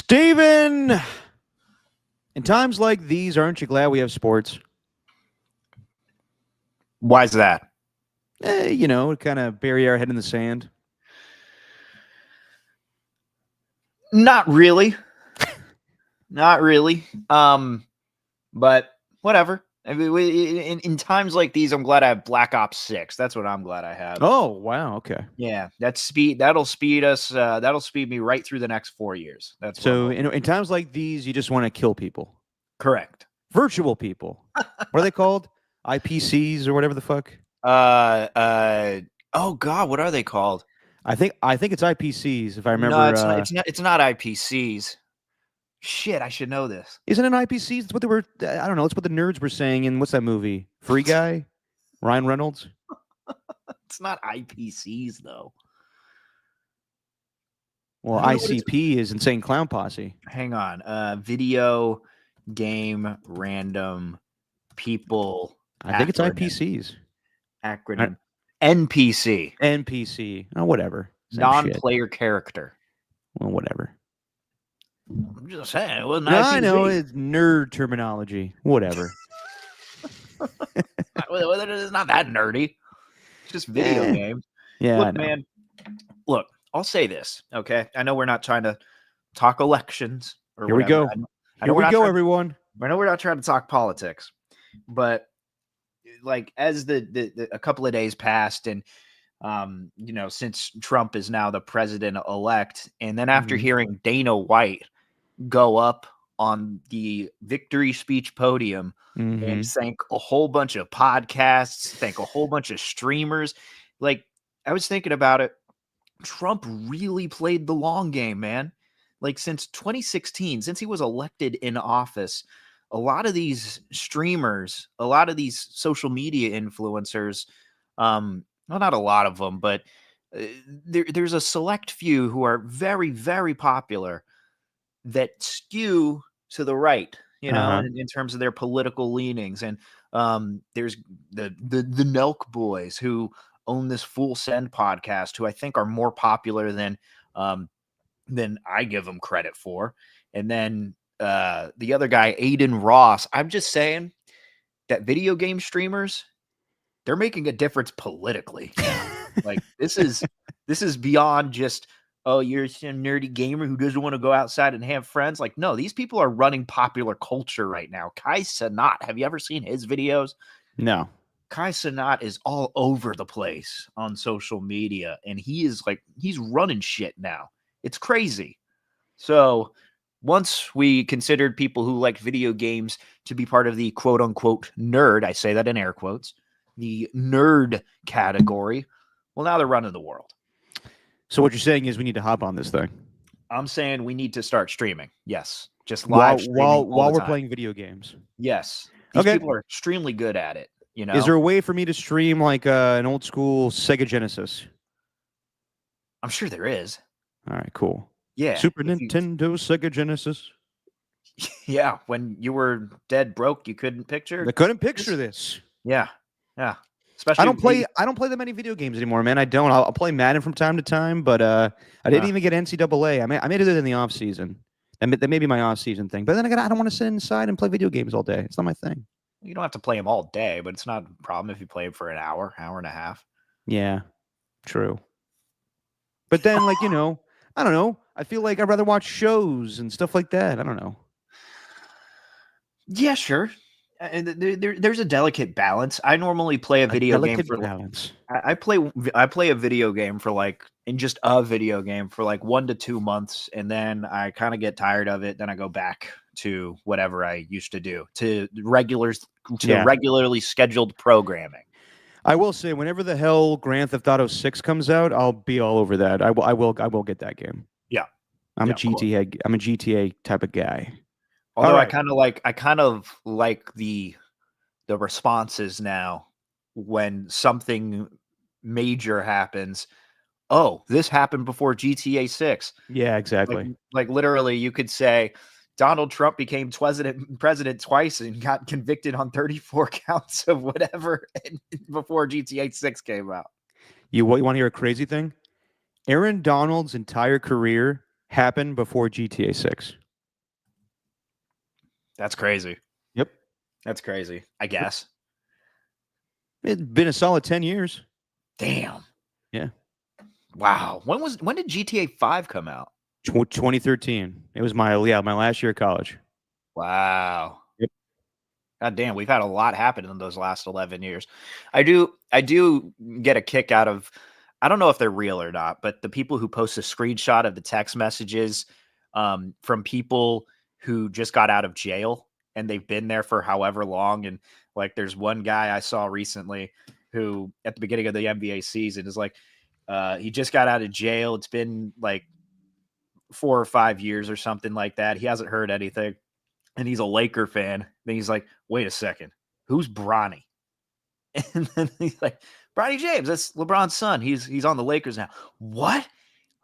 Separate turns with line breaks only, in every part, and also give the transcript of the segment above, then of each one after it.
Steven, in times like these, aren't you glad we have sports?
Why is that?
Kind of bury our head in the sand.
Not really. Not really. But whatever. I mean, in times like these, I'm glad I have Black Ops 6. That's what I'm glad I have.
Oh, wow. Okay.
Yeah, that'll speed us. That'll speed me right through the next 4 years. That's
So in times like these, you just want to kill people.
correct.
Virtual people. What are they called? IPCs or whatever the fuck?
Oh God, what are they called?
I think it's IPCs if I remember.
No, it's not. It's not IPCs. Shit, I should know this.
Isn't it IPCs? It's what they were. I don't know. It's what the nerds were saying in what's that movie? Free Guy, Ryan Reynolds.
It's not IPCs though.
Well, ICP is Insane Clown Posse.
Hang on. Video game random people.
I think it's IPCs.
Acronym. NPC.
NPC. Oh, whatever.
Non-player character.
Well, whatever.
I'm just saying. It wasn't
No,
IPC.
I know. It's nerd terminology. Whatever.
It's not that nerdy. It's just video games.
Yeah.
Look, man. Look, I'll say this, okay? I know we're not trying to talk elections.
Here we go. Here we go, everyone.
I know we're not trying to talk politics, but like as a couple of days passed, and since Trump is now the president-elect, and then after hearing Dana White go up on the victory speech podium and thank a whole bunch of podcasts, thank a whole bunch of streamers, like I was thinking about it. Trump really played the long game, man. Like since 2016, since he was elected in office, a lot of these streamers, a lot of these social media influencers, well, not a lot of them, but there's a select few who are very, very popular that skew to the right, in terms of their political leanings. And there's the Nelk boys who own this Full Send podcast, who I think are more popular than I give them credit for. And then the other guy, Aiden Ross. I'm just saying that video game streamers, they're making a difference politically. Like this is beyond just, oh, you're some nerdy gamer who doesn't want to go outside and have friends. Like, no, these people are running popular culture right now. Kai Cenat, have you ever seen his videos?
No.
Kai Cenat is all over the place on social media, and he's running shit now. It's crazy. So once we considered people who like video games to be part of the quote unquote nerd, I say that in air quotes, the nerd category, well, now they're running the world.
So what you're saying is we need to hop on this thing.
I'm saying we need to start streaming. Yes. Just live streaming
while we're playing video games.
Yes. These people are extremely good at it.
Is there a way for me to stream like an old school Sega Genesis?
I'm sure there is.
All right, cool.
Yeah.
Super Nintendo, Sega Genesis.
Yeah. When you were dead broke, you couldn't picture.
I couldn't picture this.
Yeah. Yeah. Especially
I don't play that many video games anymore, man. I don't. I'll play Madden from time to time, but I didn't even get NCAA. I made it in the off season. That may be my off season thing. But then I don't want to sit inside and play video games all day. It's not my thing.
You don't have to play them all day, but it's not a problem if you play them for an hour and a half.
Yeah, true. But then, I don't know. I feel like I'd rather watch shows and stuff like that. I don't know.
Yeah, sure. And there's a delicate balance. I normally play a video game for
balance.
I play a video game for just a video game for 1 to 2 months, and then I kind of get tired of it. Then I go back to whatever I used to do, to regularly scheduled programming.
I will say, whenever the hell Grand Theft Auto 6 comes out, I'll be all over that. I will get that game.
Yeah,
I'm a GTA type of guy.
Although I kind of like the responses now when something major happens. Oh, this happened before GTA 6.
Yeah, exactly.
Like literally, you could say Donald Trump became president twice and got convicted on 34 counts of whatever before GTA 6 came out.
You want to hear a crazy thing? Aaron Donald's entire career happened before GTA 6.
That's crazy.
Yep.
That's crazy. I guess.
It's been a solid 10 years.
Damn.
Yeah.
Wow. When did GTA 5 come out?
2013. It was my last year of college.
Wow.
Yep.
God damn, we've had a lot happen in those last 11 years. I do get a kick out of, I don't know if they're real or not, but the people who post a screenshot of the text messages from people who just got out of jail and they've been there for however long. And like, there's one guy I saw recently who at the beginning of the NBA season is like, he just got out of jail. It's been like 4 or 5 years or something like that. He hasn't heard anything. And he's a Laker fan. Then he's like, wait a second, who's Bronny? And then he's like, Bronny James, that's LeBron's son. He's on the Lakers now. What?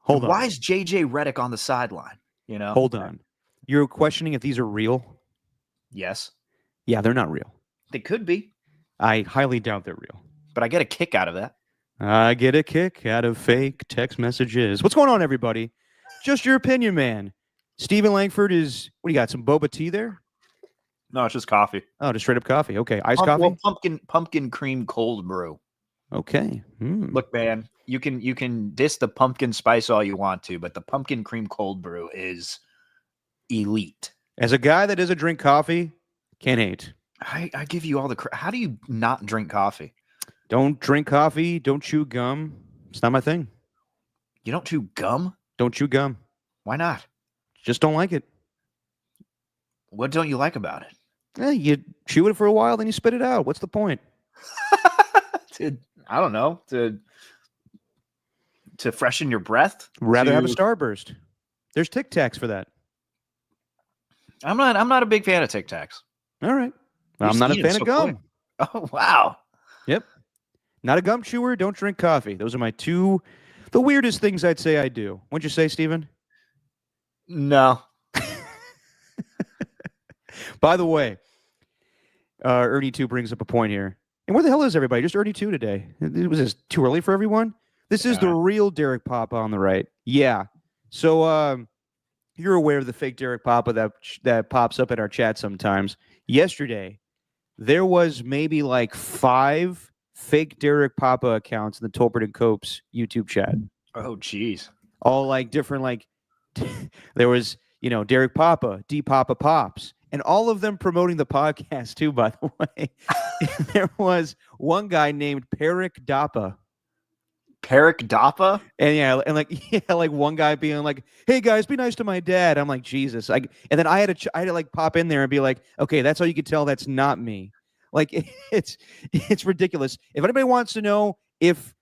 Hold on.
Why is JJ Redick on the sideline? You know?
Hold on. You're questioning if these are real?
Yes.
Yeah, they're not real.
They could be.
I highly doubt they're real.
But I get a kick out of that.
I get a kick out of fake text messages. What's going on, everybody? Just your opinion, man. Stephen Langford is, what do you got, some boba tea there?
No, it's just coffee.
Oh, just straight up coffee. Okay, iced coffee?
Well, pumpkin cream cold brew.
Okay.
Look, man, you can diss the pumpkin spice all you want to, but the pumpkin cream cold brew is elite.
As a guy that doesn't drink coffee, can't hate.
I give you all the how do you not drink coffee?
Don't drink coffee. Don't chew gum. It's not my thing.
You don't chew gum?
Don't chew gum.
Why not?
Just don't like it.
What don't you like about it?
You chew it for a while, then you spit it out. What's the point?
I don't know. To freshen your breath?
Rather have a starburst. There's Tic Tacs for that.
I'm not a big fan of Tic Tacs.
All right. I'm not a fan of gum.
Quick. Oh, wow.
Yep. Not a gum chewer. Don't drink coffee. Those are my two, the weirdest things I'd say I do. What'd you say, Steven?
No.
By the way, Ernie 2 brings up a point here. And where the hell is everybody? Just Ernie 2 today. Was this too early for everyone? This is the real Derek Papa on the right. Yeah. So you're aware of the fake Derek Papa that pops up in our chat sometimes. Yesterday, there was maybe like 5 fake Derek Papa accounts in the Tolbert and Copes YouTube chat.
Oh, geez.
All like different, like there was, Derek Papa, D Papa Pops, and all of them promoting the podcast too, by the way. There was one guy named Perik Dappa.
Perik Dappa?
And like one guy being like, "Hey guys, be nice to my dad." I'm like, Jesus. And then I had to like pop in there and be like, "Okay, that's how you can tell that's not me." Like it's ridiculous. If anybody wants to know if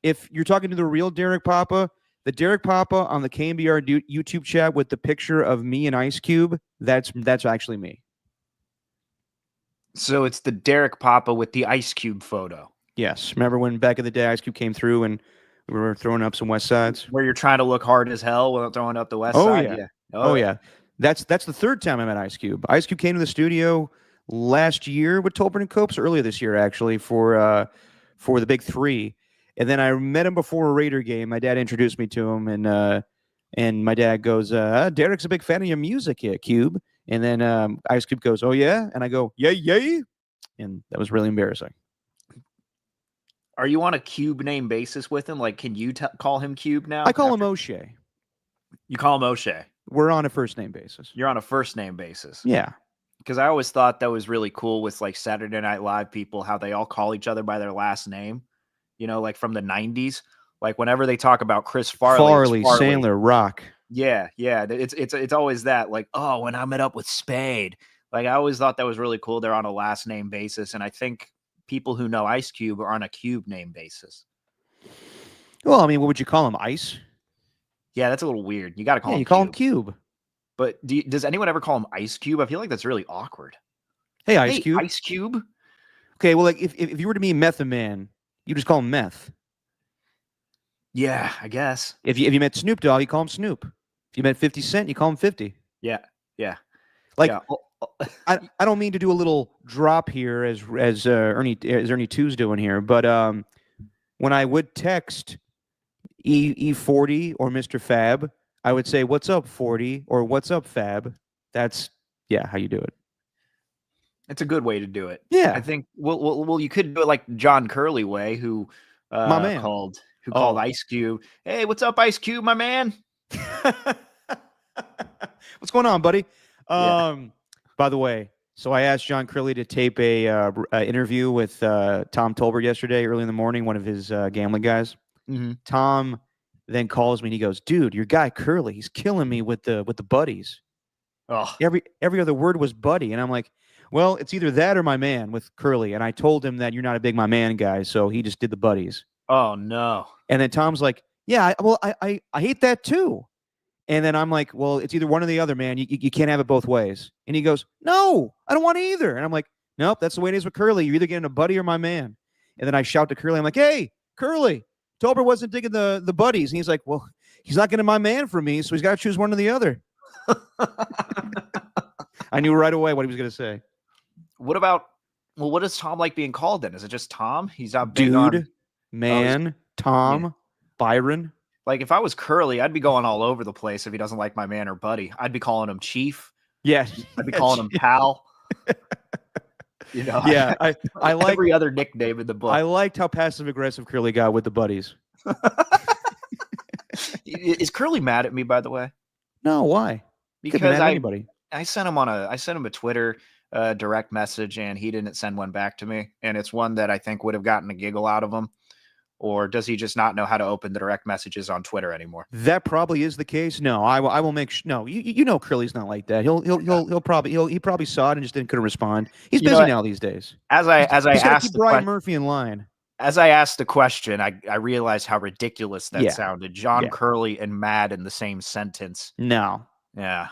you're talking to the real Derek Papa, the Derek Papa on the KMBR YouTube chat with the picture of me and Ice Cube, that's actually me.
So it's the Derek Papa with the Ice Cube photo.
Yes. Remember when back in the day Ice Cube came through and we were throwing up some West Sides?
Where you're trying to look hard as hell without throwing up the West Side?
Yeah. Oh, yeah. That's the third time I met Ice Cube. Ice Cube came to the studio last year with Tolbert and Copes, earlier this year, actually, for the Big 3. And then I met him before a Raider game. My dad introduced me to him, and my dad goes, Derek's a big fan of your music here, Cube. And then Ice Cube goes, "Oh, yeah?" And I go, "Yeah." And that was really embarrassing.
Are you on a Cube name basis with him? Like, can you call him Cube now?
I call him O'Shea.
You call him O'Shea?
We're on a first name basis.
You're on a first name basis.
Yeah.
Because I always thought that was really cool with like Saturday Night Live people, how they all call each other by their last name. Like from the 90s. Like whenever they talk about Chris Farley,
Sandler, Rock.
Yeah. It's always that. Like, oh, when I met up with Spade. Like I always thought that was really cool. They're on a last name basis. And I think people who know Ice Cube are on a Cube name basis.
Well, I mean, what would you call him? Ice?
Yeah, that's a little weird. You got to call him
Cube. Call him Cube.
But does anyone ever call him Ice Cube? I feel like that's really awkward.
Hey, Ice Cube.
Ice Cube?
Okay, well, like if you were to meet Method Man, you just call him Meth.
Yeah, I guess.
If you met Snoop Dogg, you call him Snoop. If you met 50 Cent, you call him 50.
Yeah.
Like, I don't mean to do a little drop here as Ernie 2's doing here, but when I would text E40 or Mr. Fab, I would say, "What's up, 40?" or "What's up, Fab?" That's how you do it.
It's a good way to do it. I
Yeah,
think. Well, you could do it like John Curley way, who
my man.
called
Oh,
Ice Cube. Hey, what's up, Ice Cube, my man?
what's going on, buddy?
Yeah.
By the way, so I asked John Curley to tape a interview with Tom Tolbert yesterday, early in the morning, one of his gambling guys.
Mm-hmm.
Tom then calls me and he goes, "Dude, your guy Curley, he's killing me with the buddies.
Oh,
Every other word was buddy." And I'm like, "Well, it's either that or my man with Curley." And I told him that you're not a big my man guy, so he just did the buddies.
oh no.
And then Tom's like, "Yeah, I hate that too." And then I'm like, "Well, it's either one or the other, man. You can't have it both ways." And he goes, "No, I don't want either." And I'm like, "Nope, that's the way it is with Curly. You're either getting a buddy or my man." And then I shout to Curly, I'm like, "Hey, Curly, Tolbert wasn't digging the buddies." And he's like, "Well, he's not getting my man for me, so he's got to choose one or the other." I knew right away what he was going to say.
What about? Well, what does Tom like being called then? Is it just Tom? He's not big on.
Dude, man, Tom,
Yeah.
Byron.
Like if I was Curly, I'd be going all over the place if he doesn't like my man or buddy. I'd be calling him Chief.
Yeah.
I'd be calling him Pal.
Yeah, I like
every other nickname in the book.
I liked how passive aggressive Curly got with the buddies.
Is Curly mad at me, by the way?
No, why?
Because
anybody.
I sent him a Twitter direct message and he didn't send one back to me. And it's one that I think would have gotten a giggle out of him. Or does he just not know how to open the direct messages on Twitter anymore?
That probably is the case. No, I will make no. You know, Curly's not like that. He probably saw it and just couldn't respond. He's busy now these days.
As I
He's
asked
keep Brian Murphy in line.
As I asked the question, I realized how ridiculous that sounded. John
Yeah.
Curly and mad in the same sentence.
No.
Yeah.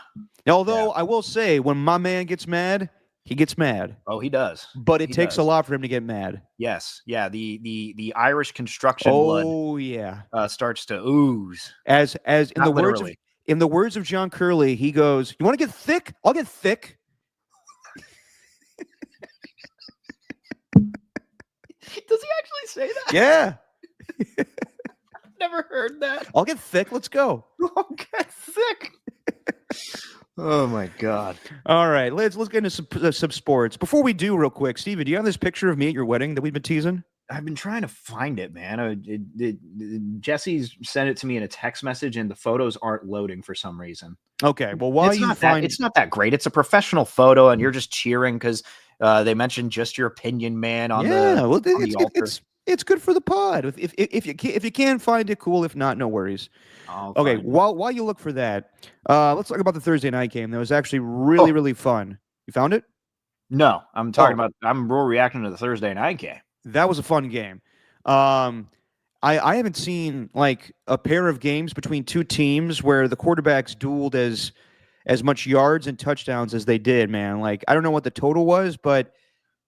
Although I will say, when my man gets mad, he gets mad.
Oh, he does.
But it takes a lot for him to get mad.
Yes. Yeah. The Irish construction blood.
Oh yeah.
Starts to ooze.
As in
Not literally.
in the words of John Curley, he goes, "You want to get thick? I'll get thick."
Does he actually say that?
Yeah.
I've never heard that.
I'll get thick. Let's go.
I'll get thick. Oh my God.
All right, let's get into some sports. Before we do, real quick, Steven, do you have this picture of me at your wedding that we've been teasing?
I've been trying to find it, man. Jesse's sent it to me in a text message, and the photos aren't loading for some reason.
Okay, well, while you find
it's not that great. It's a professional photo, and you're just cheering because they mentioned just your opinion, man. On the altar.
It's good for the pod. If you can find it, cool. If not, no worries. Okay, while you look for that, let's talk about the Thursday night game. That was actually really fun. You found it?
No, I'm talking about. I'm reacting to the Thursday night game.
That was a fun game. I haven't seen like a pair of games between two teams where the quarterbacks dueled as much yards and touchdowns as they did, man. Like, I don't know what the total was, but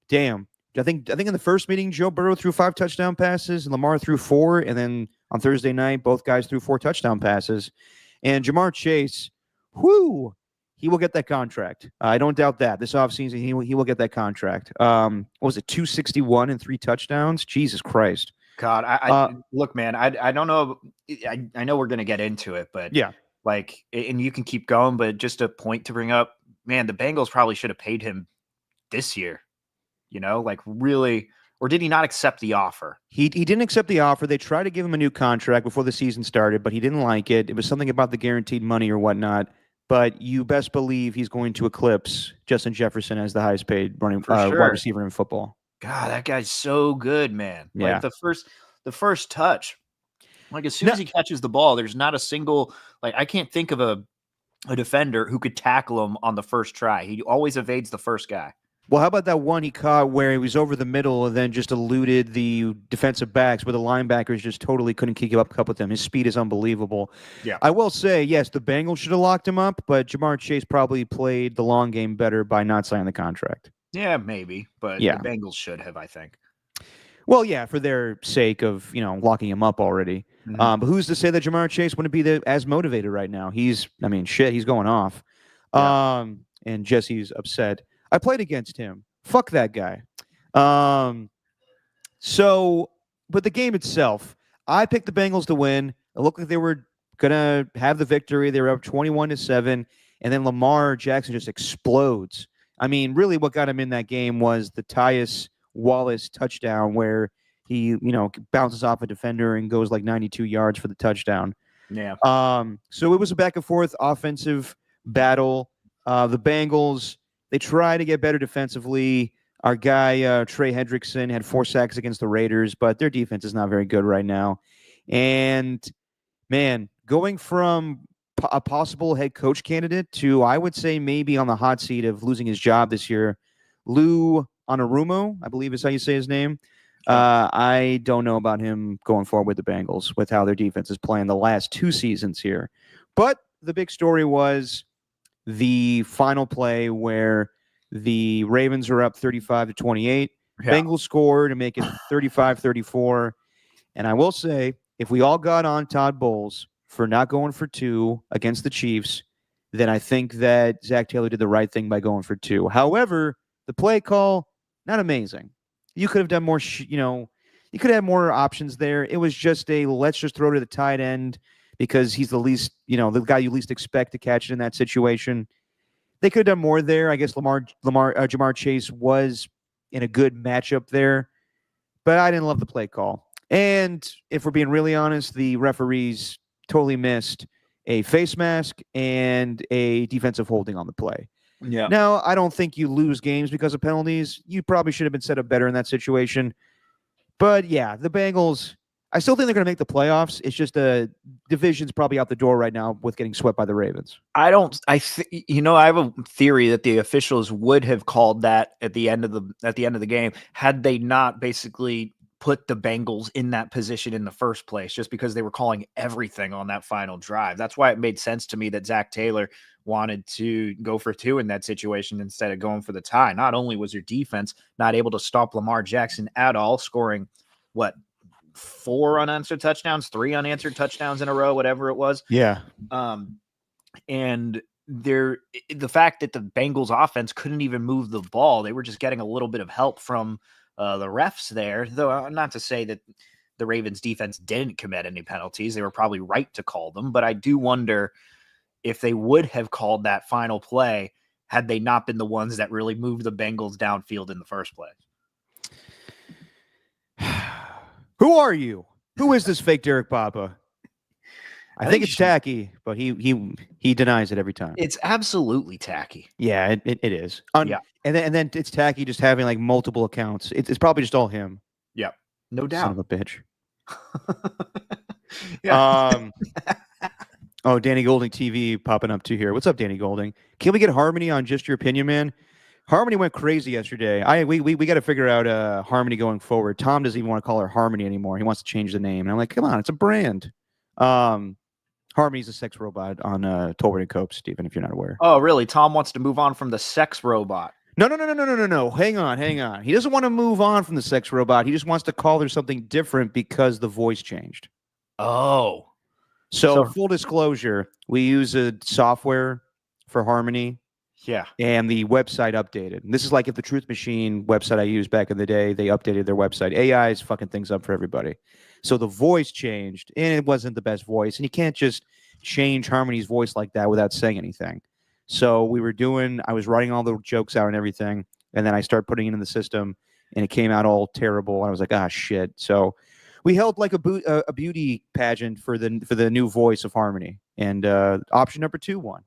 damn. I think in the first meeting, Joe Burrow threw 5 touchdown passes and Lamar threw 4. And then on Thursday night, both guys threw 4 touchdown passes. And Jamar Chase, he will get that contract. I don't doubt that. This offseason, he will get that contract. What was it, 261 and 3 touchdowns? Jesus Christ.
God, I look, man, I don't know. I know we're going to get into it, but
yeah,
like, and you can keep going, but just a point to bring up, man, the Bengals probably should have paid him this year. You know, like really, or did he not accept the offer?
He didn't accept the offer. They tried to give him a new contract before the season started, but he didn't like it. It was something about the guaranteed money or whatnot. But you best believe he's going to eclipse Justin Jefferson as the highest paid wide receiver in football.
God, that guy's so good, man.
Yeah.
Like the first touch, like as soon as he catches the ball, there's not a single, like I can't think of a defender who could tackle him on the first try. He always evades the first guy.
Well, how about that one he caught where he was over the middle and then just eluded the defensive backs where the linebackers just totally couldn't keep up with him? His speed is unbelievable.
Yeah.
I will say, yes, the Bengals should have locked him up, but Jamar Chase probably played the long game better by not signing the contract.
Yeah, maybe, but the Bengals should have, I think.
Well, yeah, for their sake of, locking him up already.
Mm-hmm.
But who's to say that Jamar Chase wouldn't be as motivated right now? He's going off.
Yeah.
And Jesse's upset. I played against him. Fuck that guy. But the game itself, I picked the Bengals to win. It looked like they were gonna have the victory. They were up 21-7, and then Lamar Jackson just explodes. I mean, really, what got him in that game was the Tyus Wallace touchdown, where he, bounces off a defender and goes like 92 yards for the touchdown.
Yeah.
So it was a back and forth offensive battle. The Bengals, they try to get better defensively. Our guy, Trey Hendrickson, had 4 sacks against the Raiders, but their defense is not very good right now. And, man, going from a possible head coach candidate to, I would say, maybe on the hot seat of losing his job this year, Lou Anarumo, I believe is how you say his name. I don't know about him going forward with the Bengals with how their defense is playing the last 2 seasons here. But the big story was the final play where the Ravens are up 35-28.
Yeah.
Bengals scored to make it 35-34. And I will say, if we all got on Todd Bowles for not going for 2 against the Chiefs, then I think that Zach Taylor did the right thing by going for 2. However, the play call, not amazing. You could have done more, you could have more options there. It was just let's just throw to the tight end because he's the least, the guy you least expect to catch it in that situation. They could have done more there. I guess Jamar Chase was in a good matchup there, but I didn't love the play call. And if we're being really honest, the referees totally missed a face mask and a defensive holding on the play.
Yeah.
Now, I don't think you lose games because of penalties. You probably should have been set up better in that situation. But yeah, the Bengals, I still think they're going to make the playoffs. It's just the division's probably out the door right now with getting swept by the Ravens.
I have a theory that the officials would have called that at the end of the game had they not basically put the Bengals in that position in the first place, just because they were calling everything on that final drive. That's why it made sense to me that Zach Taylor wanted to go for 2 in that situation instead of going for the tie. Not only was your defense not able to stop Lamar Jackson at all, scoring 4 unanswered touchdowns, 3 unanswered touchdowns in a row, whatever it was.
Yeah.
And the fact that the Bengals offense couldn't even move the ball, they were just getting a little bit of help from the refs there, though not to say that the Ravens defense didn't commit any penalties. They were probably right to call them, but I do wonder if they would have called that final play had they not been the ones that really moved the Bengals downfield in the first place.
Who are you? Who is this fake Derek Papa? I think it's tacky, but he denies it every time.
It's absolutely tacky.
Yeah, it is.
Yeah.
And then it's tacky just having like multiple accounts. It's probably just all him.
Yeah. No doubt.
Son of a bitch.
Yeah.
Oh, Danny Golding TV popping up too here. What's up, Danny Golding? Can we get Harmony on Just Your Opinion, man? Harmony went crazy yesterday. We got to figure out Harmony going forward. Tom doesn't even want to call her Harmony anymore. He wants to change the name. And I'm like, come on, it's a brand. Harmony's a sex robot on Tolbert and Cope, Stephen, if you're not aware.
Oh, really? Tom wants to move on from the sex robot.
No. Hang on. He doesn't want to move on from the sex robot. He just wants to call her something different because the voice changed.
Oh.
So full disclosure, we use a software for Harmony.
Yeah.
And the website updated. And this is like if the Truth Machine website I used back in the day, they updated their website. AI is fucking things up for everybody. So the voice changed, and it wasn't the best voice. And you can't just change Harmony's voice like that without saying anything. So I was writing all the jokes out and everything, and then I started putting it in the system, and it came out all terrible. And I was like, shit. So we held like a beauty pageant for the new voice of Harmony, and option number 2 won.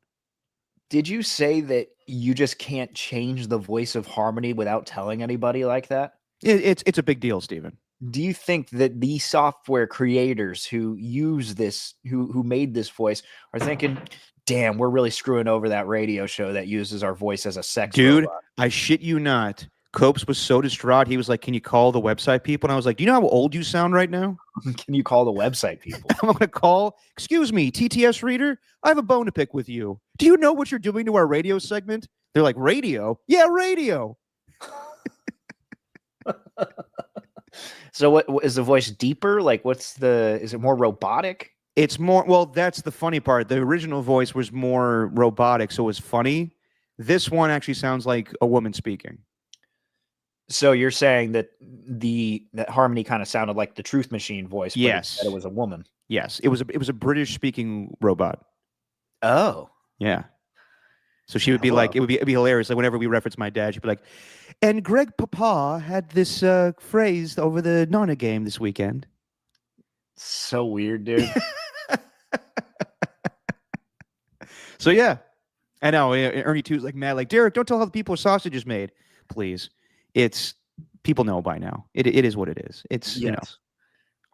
Did you say that you just can't change the voice of Harmony without telling anybody like that?
It's a big deal, Stephen.
Do you think that the software creators who use this, who made this voice, are thinking, damn, we're really screwing over that radio show that uses our voice as a sex
Dude,
robot?
I shit you not. Copes was so distraught. He was like, can you call the website people? And I was like, do you know how old you sound right now?
Can you call the website people?
I'm going to call, excuse me, TTS reader, I have a bone to pick with you. Do you know what you're doing to our radio segment? They're like, radio? Yeah, radio.
So what is the voice deeper? Like is it more robotic?
It's more, well, that's the funny part. The original voice was more robotic, so it was funny. This one actually sounds like a woman speaking.
So you're saying that that Harmony kind of sounded like the Truth Machine voice, but
yes,
instead it was a woman.
Yes, it was a British speaking robot.
Oh,
Yeah. So she would be like,
hello.
it'd be hilarious. Like whenever we reference my dad, she'd be like, "And Greg Papa had this phrase over the Nana game this weekend."
So weird, dude.
So yeah, I know. Ernie too's like mad, like Derek, don't tell how the people sausage is made, please. It's people know by now. It is what it is. It's
Yes.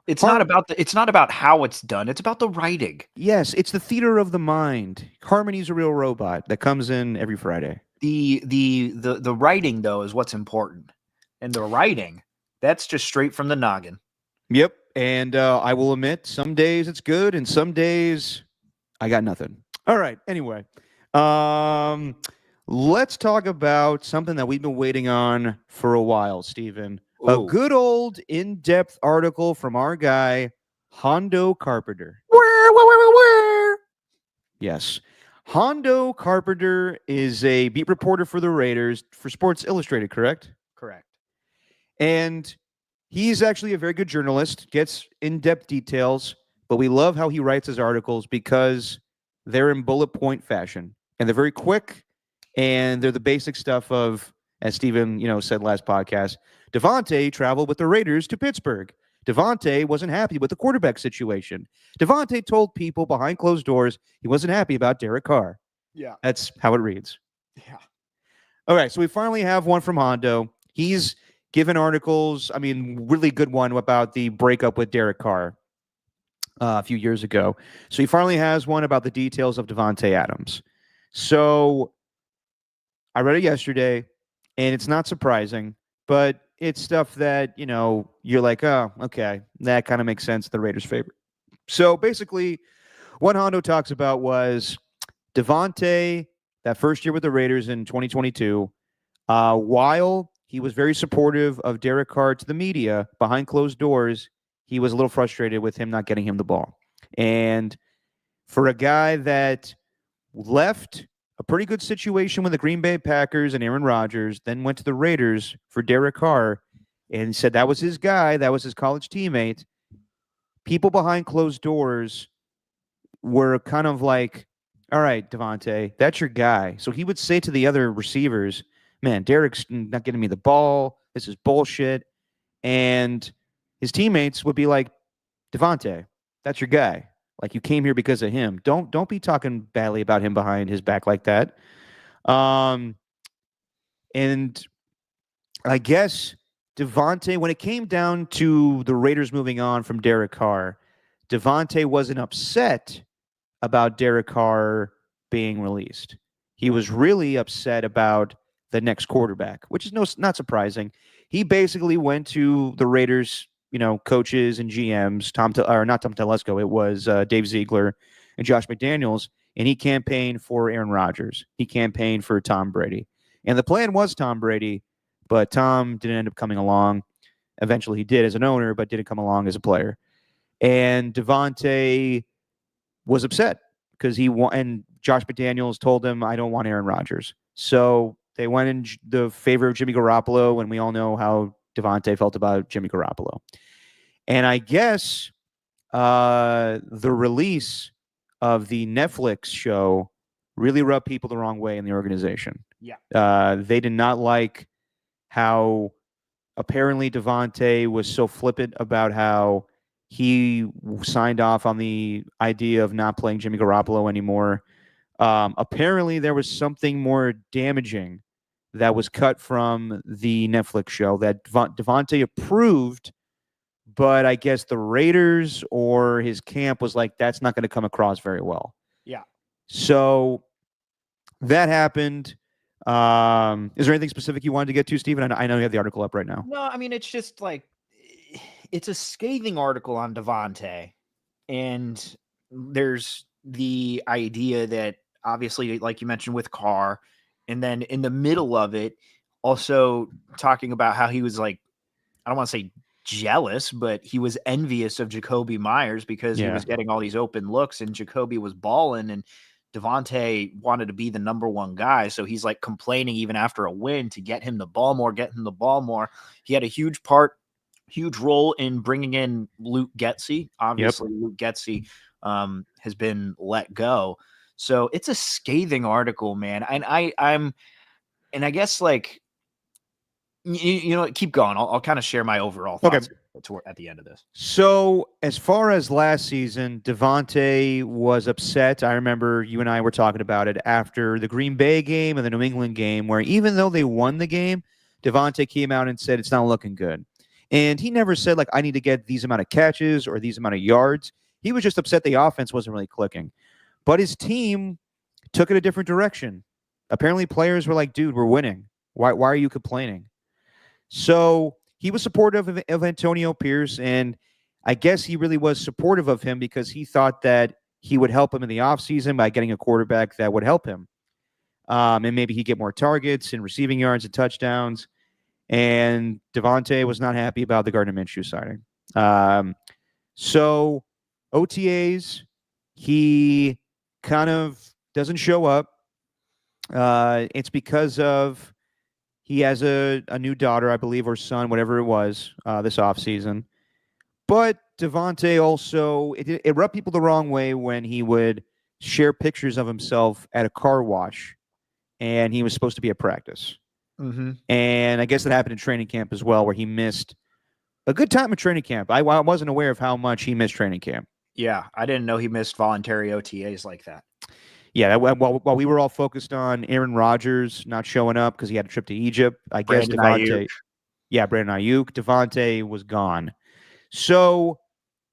It's not
har-
about it's not about how it's done. It's about the writing.
yes, it's the theater of the mind. Harmony's a real robot that comes in every Friday.
The writing though is what's important. And the writing, that's just straight from the noggin.
Yep. And I will admit, some days it's good, and some days I got nothing. All right. Anyway, um, let's talk about something that we've been waiting on for a while, Stephen. A
Ooh.
good old in-depth article from our guy, Hondo Carpenter. Yes. Hondo Carpenter is a beat reporter for the Raiders for Sports Illustrated, correct?
Correct.
And he's actually a very good journalist, gets in-depth details, but we love how he writes his articles because they're in bullet point fashion and they're very quick and they're the basic stuff of, as Stephen, said last podcast, Davantae traveled with the Raiders to Pittsburgh. Davantae wasn't happy with the quarterback situation. Davantae told people behind closed doors he wasn't happy about Derek Carr.
Yeah.
That's how it reads.
Yeah.
All right, so we finally have one from Hondo. He's given articles, really good one about the breakup with Derek Carr a few years ago. So he finally has one about the details of Davantae Adams. So I read it yesterday, and it's not surprising, but it's stuff that, you're like, oh, okay, that kind of makes sense. The Raiders' favorite. So basically, what Hondo talks about was Davantae, that first year with the Raiders in 2022, while he was very supportive of Derek Carr to the media behind closed doors, he was a little frustrated with him not getting him the ball. And for a guy that left a pretty good situation with the Green Bay Packers and Aaron Rodgers, then went to the Raiders for Derek Carr and said that was his guy, that was his college teammate, people behind closed doors were kind of like, all right, Davantae, that's your guy. So he would say to the other receivers, man, Derek's not getting me the ball. This is bullshit. And his teammates would be like, Davantae, that's your guy. Like you came here because of him. Don't be talking badly about him behind his back like that. And I guess Davantae, when it came down to the Raiders moving on from Derek Carr, Davantae wasn't upset about Derek Carr being released. He was really upset about the next quarterback, which is not surprising. He basically went to the Raiders, coaches and GMs, not Tom Telesco, it was Dave Ziegler and Josh McDaniels, and he campaigned for Aaron Rodgers. He campaigned for Tom Brady. And the plan was Tom Brady, but Tom didn't end up coming along. Eventually he did as an owner, but didn't come along as a player. And Davantae was upset because and Josh McDaniels told him, I don't want Aaron Rodgers. So they went in the favor of Jimmy Garoppolo, and we all know how Davantae felt about Jimmy Garoppolo. And I guess the release of the Netflix show really rubbed people the wrong way in the organization.
Yeah.
They did not like how apparently Davantae was so flippant about how he signed off on the idea of not playing Jimmy Garoppolo anymore. Apparently, there was something more damaging that was cut from the Netflix show that Davantae approved, but I guess the Raiders or his camp was like, that's not going to come across very well.
Yeah.
So that happened. Is there anything specific you wanted to get to, Stephen? I know you have the article up right now.
No, it's just like it's a scathing article on Davantae, and there's the idea that obviously, like you mentioned with Carr, and then in the middle of it, also talking about how he was like, I don't want to say jealous, but he was envious of Jacoby Myers because he was getting all these open looks and Jacoby was balling and Davantae wanted to be the number one guy. So he's like complaining even after a win to get him the ball more, get him the ball more. He had a huge part huge role in bringing in Luke Getsy. Obviously, Luke Getsy has been let go. So it's a scathing article, man. And I guess like, you know, keep going. I'll kind of share my overall thoughts at the end of this.
So as far as last season, Davantae was upset. I remember you and I were talking about it after the Green Bay game and the New England game, where even though they won the game, Davantae came out and said it's not looking good. And he never said, like, I need to get these amount of catches or these amount of yards. He was just upset the offense wasn't really clicking. But his team took it a different direction. Apparently players were like, dude, we're winning. Why are you complaining? So he was supportive of Antonio Pierce, and I guess he really was supportive of him because he thought that he would help him in the offseason by getting a quarterback that would help him. And maybe he'd get more targets and receiving yards and touchdowns. And Davantae was not happy about the Gardner Minshew signing. So OTAs, he kind of doesn't show up. It's because of he has a new daughter, I believe, or son, whatever it was, this offseason. But Davantae also, it rubbed people the wrong way when he would share pictures of himself at a car wash, and he was supposed to be at practice.
Mm-hmm.
And I guess that happened in training camp as well, where he missed a good time at training camp. I wasn't aware of how much he missed training camp.
Yeah, I didn't know he missed voluntary OTAs like that.
Yeah, while we were all focused on Aaron Rodgers not showing up because he had a trip to Egypt, I guess Davantae. Yeah, Brandon Ayuk. Davantae was gone. So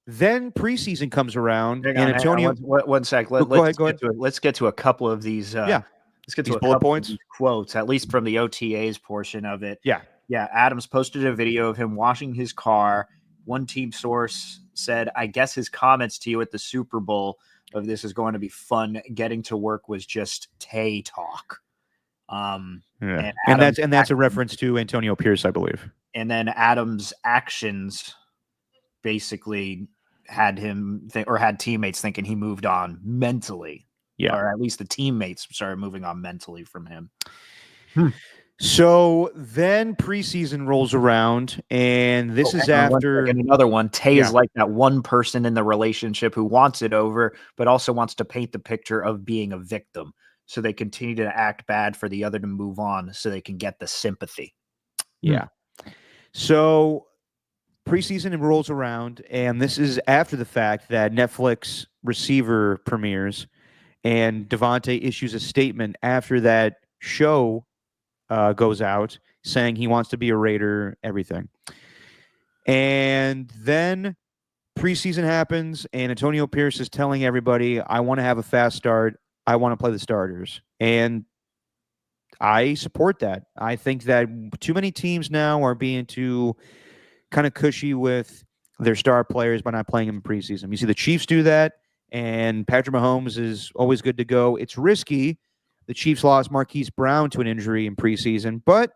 then preseason comes around, and Antonio.
One sec.
Go ahead.
Let's get to a couple of these. Let's get to a
bullet
couple
points.
Of these quotes, at least from the OTAs portion of it.
Yeah.
Adams posted a video of him washing his car. One team source said, "I guess his comments to you at the Super Bowl of this is going to be fun. Getting to work was just Tay talk."
And that's a reference to Antonio Pierce, I believe.
And then Adams' actions basically had him had teammates thinking he moved on mentally.
Yeah.
Or at least the teammates started moving on mentally from him.
So then preseason rolls around, and this is after
another one. Tay is like that one person in the relationship who wants it over, but also wants to paint the picture of being a victim. So they continue to act bad for the other to move on so they can get the sympathy.
Yeah. So preseason rolls around, and this is after the fact that Netflix Receiver premieres, and Davantae issues a statement after that show goes out saying he wants to be a Raider, everything. And then preseason happens, and Antonio Pierce is telling everybody, I want to have a fast start. I want to play the starters. And I support that. I think that too many teams now are being too kind of cushy with their star players by not playing them in preseason. You see the Chiefs do that, and Patrick Mahomes is always good to go. It's risky. The Chiefs lost Marquise Brown to an injury in preseason, but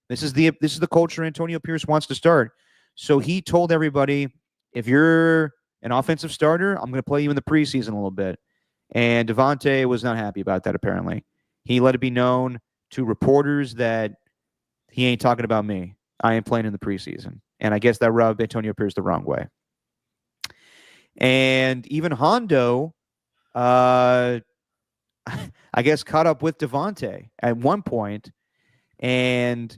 this is the culture Antonio Pierce wants to start. So he told everybody, if you're an offensive starter, I'm going to play you in the preseason a little bit. And Davantae was not happy about that, apparently. He let it be known to reporters that he ain't talking about me. I ain't playing in the preseason. And I guess that rubbed Antonio Pierce the wrong way. And even Hondo, I guess, caught up with Davantae at one point, and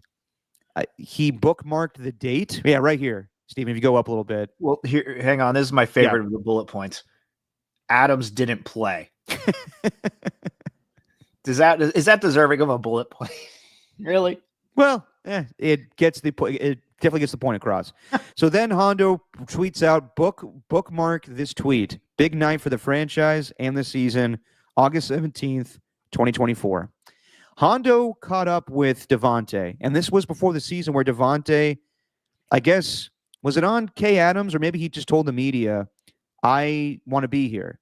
he bookmarked the date. Yeah, right here. Stephen, if you go up a little bit.
Well, here, hang on. This is my favorite of the bullet points. Adams didn't play. Is that deserving of a bullet point? Really?
Well, it gets the point. It definitely gets the point across. So then Hondo tweets out, bookmark this tweet. Big night for the franchise and the season, August 17th, 2024. Hondo caught up with Davantae, and this was before the season where Davantae, I guess, was it on Kay Adams, or maybe he just told the media, I want to be here.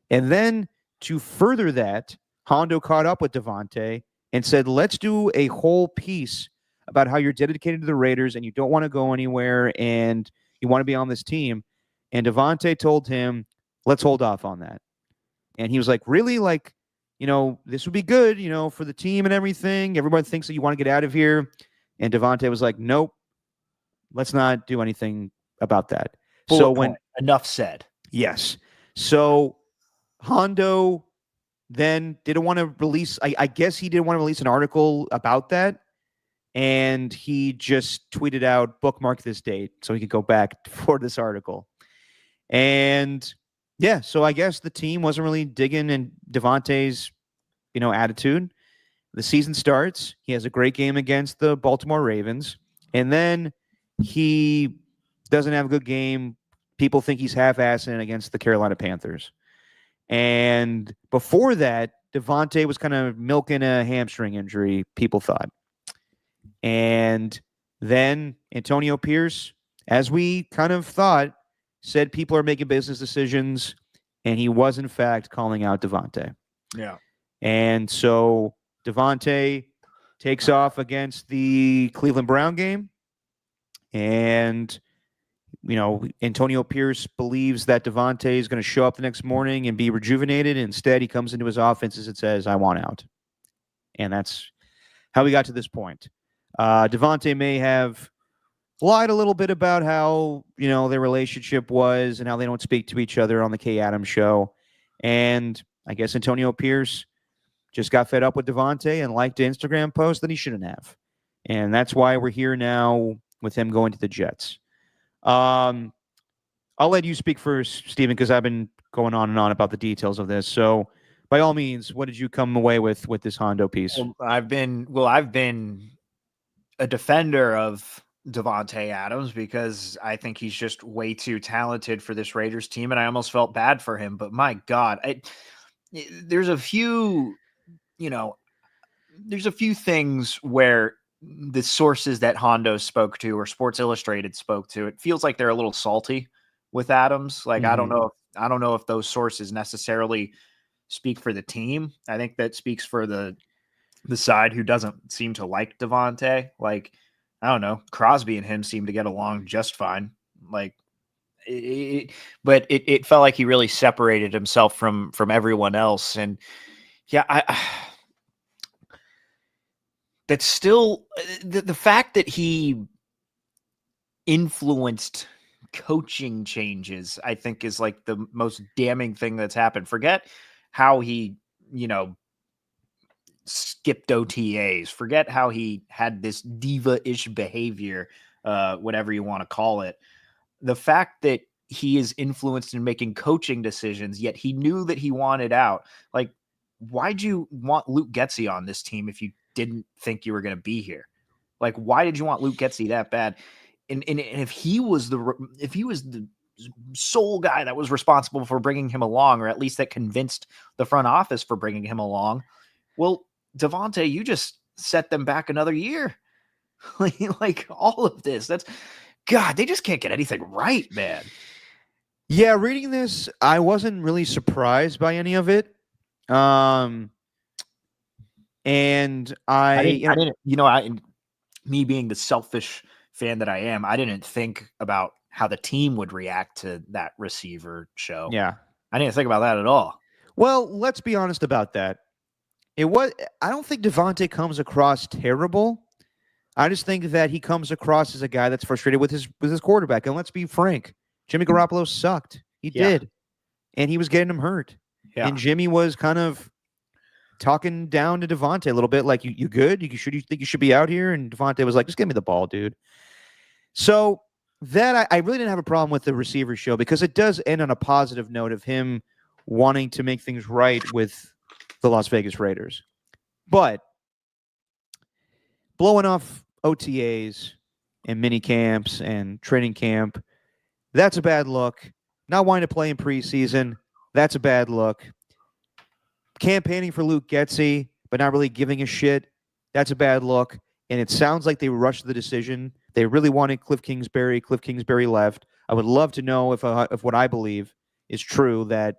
And then to further that, Hondo caught up with Davantae and said, let's do a whole piece about how you're dedicated to the Raiders and you don't want to go anywhere and you want to be on this team. And Davantae told him, let's hold off on that. And he was like, really? Like, this would be good, for the team and everything. Everybody thinks that you want to get out of here. And Davantae was like, nope, let's not do anything about that.
Bullet
So when
point. Enough said.
yes, so Hondo then didn't want to release. I guess he didn't want to release an article about that, and he just tweeted out, "Bookmark this date," so he could go back for this article. And yeah, so I guess the team wasn't really digging in Davante's, attitude. The season starts. He has a great game against the Baltimore Ravens, and then he doesn't have a good game. People think he's half-assing against the Carolina Panthers. And before that, Davantae was kind of milking a hamstring injury, people thought. And then Antonio Pierce, as we kind of thought, said people are making business decisions, and he was, in fact, calling out Davantae.
Yeah.
And so Davantae takes off against the Cleveland Brown game. And, Antonio Pierce believes that Davantae is going to show up the next morning and be rejuvenated. Instead, he comes into his offices and says, "I want out." And that's how we got to this point. Davantae may have lied a little bit about how, their relationship was and how they don't speak to each other on the Kay Adams show. And I guess Antonio Pierce just got fed up with Davantae and liked an Instagram post that he shouldn't have. And that's why we're here now with him going to the Jets. I'll let you speak first, Stephen, because I've been going on and on about the details of this. So by all means, what did you come away with this Hondo piece?
I've been a defender of Davantae Adams because I think he's just way too talented for this Raiders team, and I almost felt bad for him. But my God, there's a few things where the sources that Hondo spoke to or Sports Illustrated spoke to, it feels like they're a little salty with Adams. Like, I don't know if those sources necessarily speak for the team. I think that speaks for the side who doesn't seem to like Davantae. Like, I don't know, Crosby and him seem to get along just fine. Like, but it felt like he really separated himself from everyone else. And yeah, that's still the fact that he influenced coaching changes, I think, is like the most damning thing that's happened. Forget how he, skipped OTAs. Forget how he had this diva-ish behavior, whatever you want to call it. The fact that he is influenced in making coaching decisions, yet he knew that he wanted out. Like, why'd you want Luke Getsy on this team if you didn't think you were going to be here? Like, why did you want Luke Getsy that bad? And if he was the sole guy that was responsible for bringing him along, or at least that convinced the front office for bringing him along, well, Davantae, you just set them back another year. Like all of this, God, they just can't get anything right, man.
Yeah, reading this, I wasn't really surprised by any of it. And
me being the selfish fan that I am, I didn't think about how the team would react to that receiver show.
Yeah.
I didn't think about that at all.
Well, let's be honest about that. I don't think Davantae comes across terrible. I just think that he comes across as a guy that's frustrated with his quarterback. And let's be frank, Jimmy Garoppolo sucked. He did. And he was getting him hurt. Yeah. And Jimmy was kind of talking down to Davantae a little bit, like, you good? You think you should be out here? And Davantae was like, just give me the ball, dude. So that I really didn't have a problem with the receiver show, because it does end on a positive note of him wanting to make things right with the Las Vegas Raiders. But blowing off OTAs and mini camps and training camp, that's a bad look. Not wanting to play in preseason, that's a bad look. Campaigning for Luke Getsy, but not really giving a shit, that's a bad look. And it sounds like they rushed the decision. They really wanted Cliff Kingsbury. Cliff Kingsbury left. I would love to know if what I believe is true, that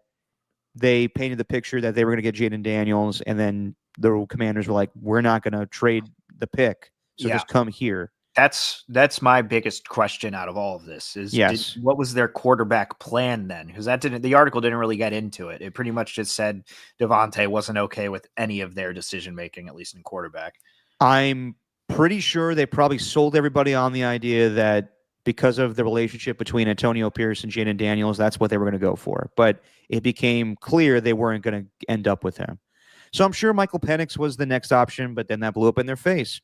they painted the picture that they were going to get Jaden Daniels, and then the Commanders were like, we're not going to trade the pick, so just come here.
That's my biggest question out of all of this is, what was their quarterback plan then? Because the article didn't really get into it. It pretty much just said Davantae wasn't okay with any of their decision making, at least in quarterback.
I'm pretty sure they probably sold everybody on the idea that because of the relationship between Antonio Pierce and Jaden Daniels. That's what they were going to go for. But it became clear they weren't going to end up with him. So I'm sure Michael Penix was the next option, but then that blew up in their face.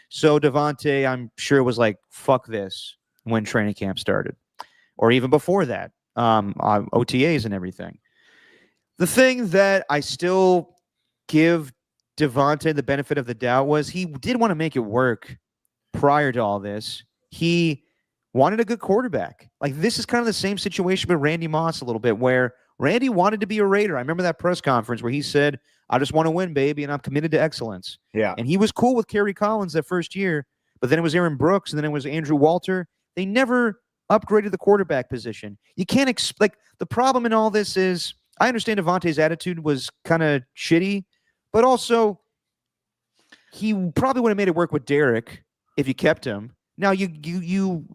So Davantae, I'm sure, was like, fuck this when training camp started, or even before that, OTAs and everything. The thing that I still give Davantae the benefit of the doubt was he did want to make it work prior to all this. He wanted a good quarterback. Like, this is kind of the same situation with Randy Moss a little bit, where Randy wanted to be a Raider. I remember that press conference where he said, I just want to win, baby, and I'm committed to excellence.
Yeah.
And he was cool with Kerry Collins that first year, but then it was Aaron Brooks, and then it was Andrew Walter. They never upgraded the quarterback position. You can't like, the problem in all this is, I understand Davante's attitude was kind of shitty, but also he probably would have made it work with Derek if you kept him. Now you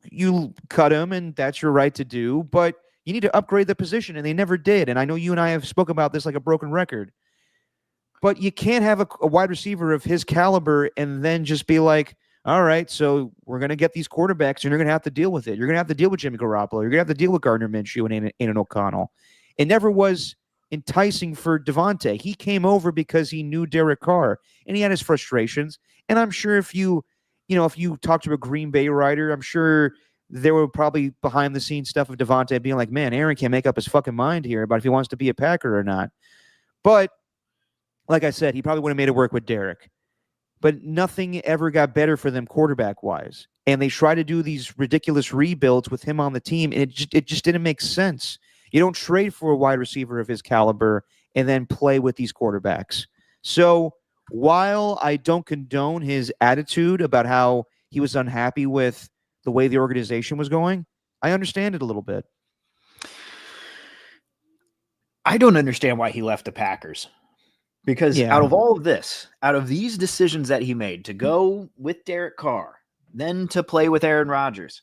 cut him, and that's your right to do, but you need to upgrade the position, and they never did. And I know you and I have spoken about this like a broken record, but you can't have a wide receiver of his caliber and then just be like, all right, so we're going to get these quarterbacks, and you're going to have to deal with it. You're going to have to deal with Jimmy Garoppolo. You're going to have to deal with Gardner Minshew and Aiden O'Connell. It never was enticing for Davantae. He came over because he knew Derek Carr, and he had his frustrations. And I'm sure if you talk to a Green Bay writer, I'm sure there were probably behind the scenes stuff of Davantae being like, man, Aaron can't make up his fucking mind here about if he wants to be a Packer or not. But like I said, he probably would have made it work with Derek. But nothing ever got better for them quarterback-wise. And they try to do these ridiculous rebuilds with him on the team, and it just didn't make sense. You don't trade for a wide receiver of his caliber and then play with these quarterbacks. So while I don't condone his attitude about how he was unhappy with the way the organization was going, I understand it a little bit.
I don't understand why he left the Packers. Because out of all of this, out of these decisions that he made to go with Derek Carr, then to play with Aaron Rodgers,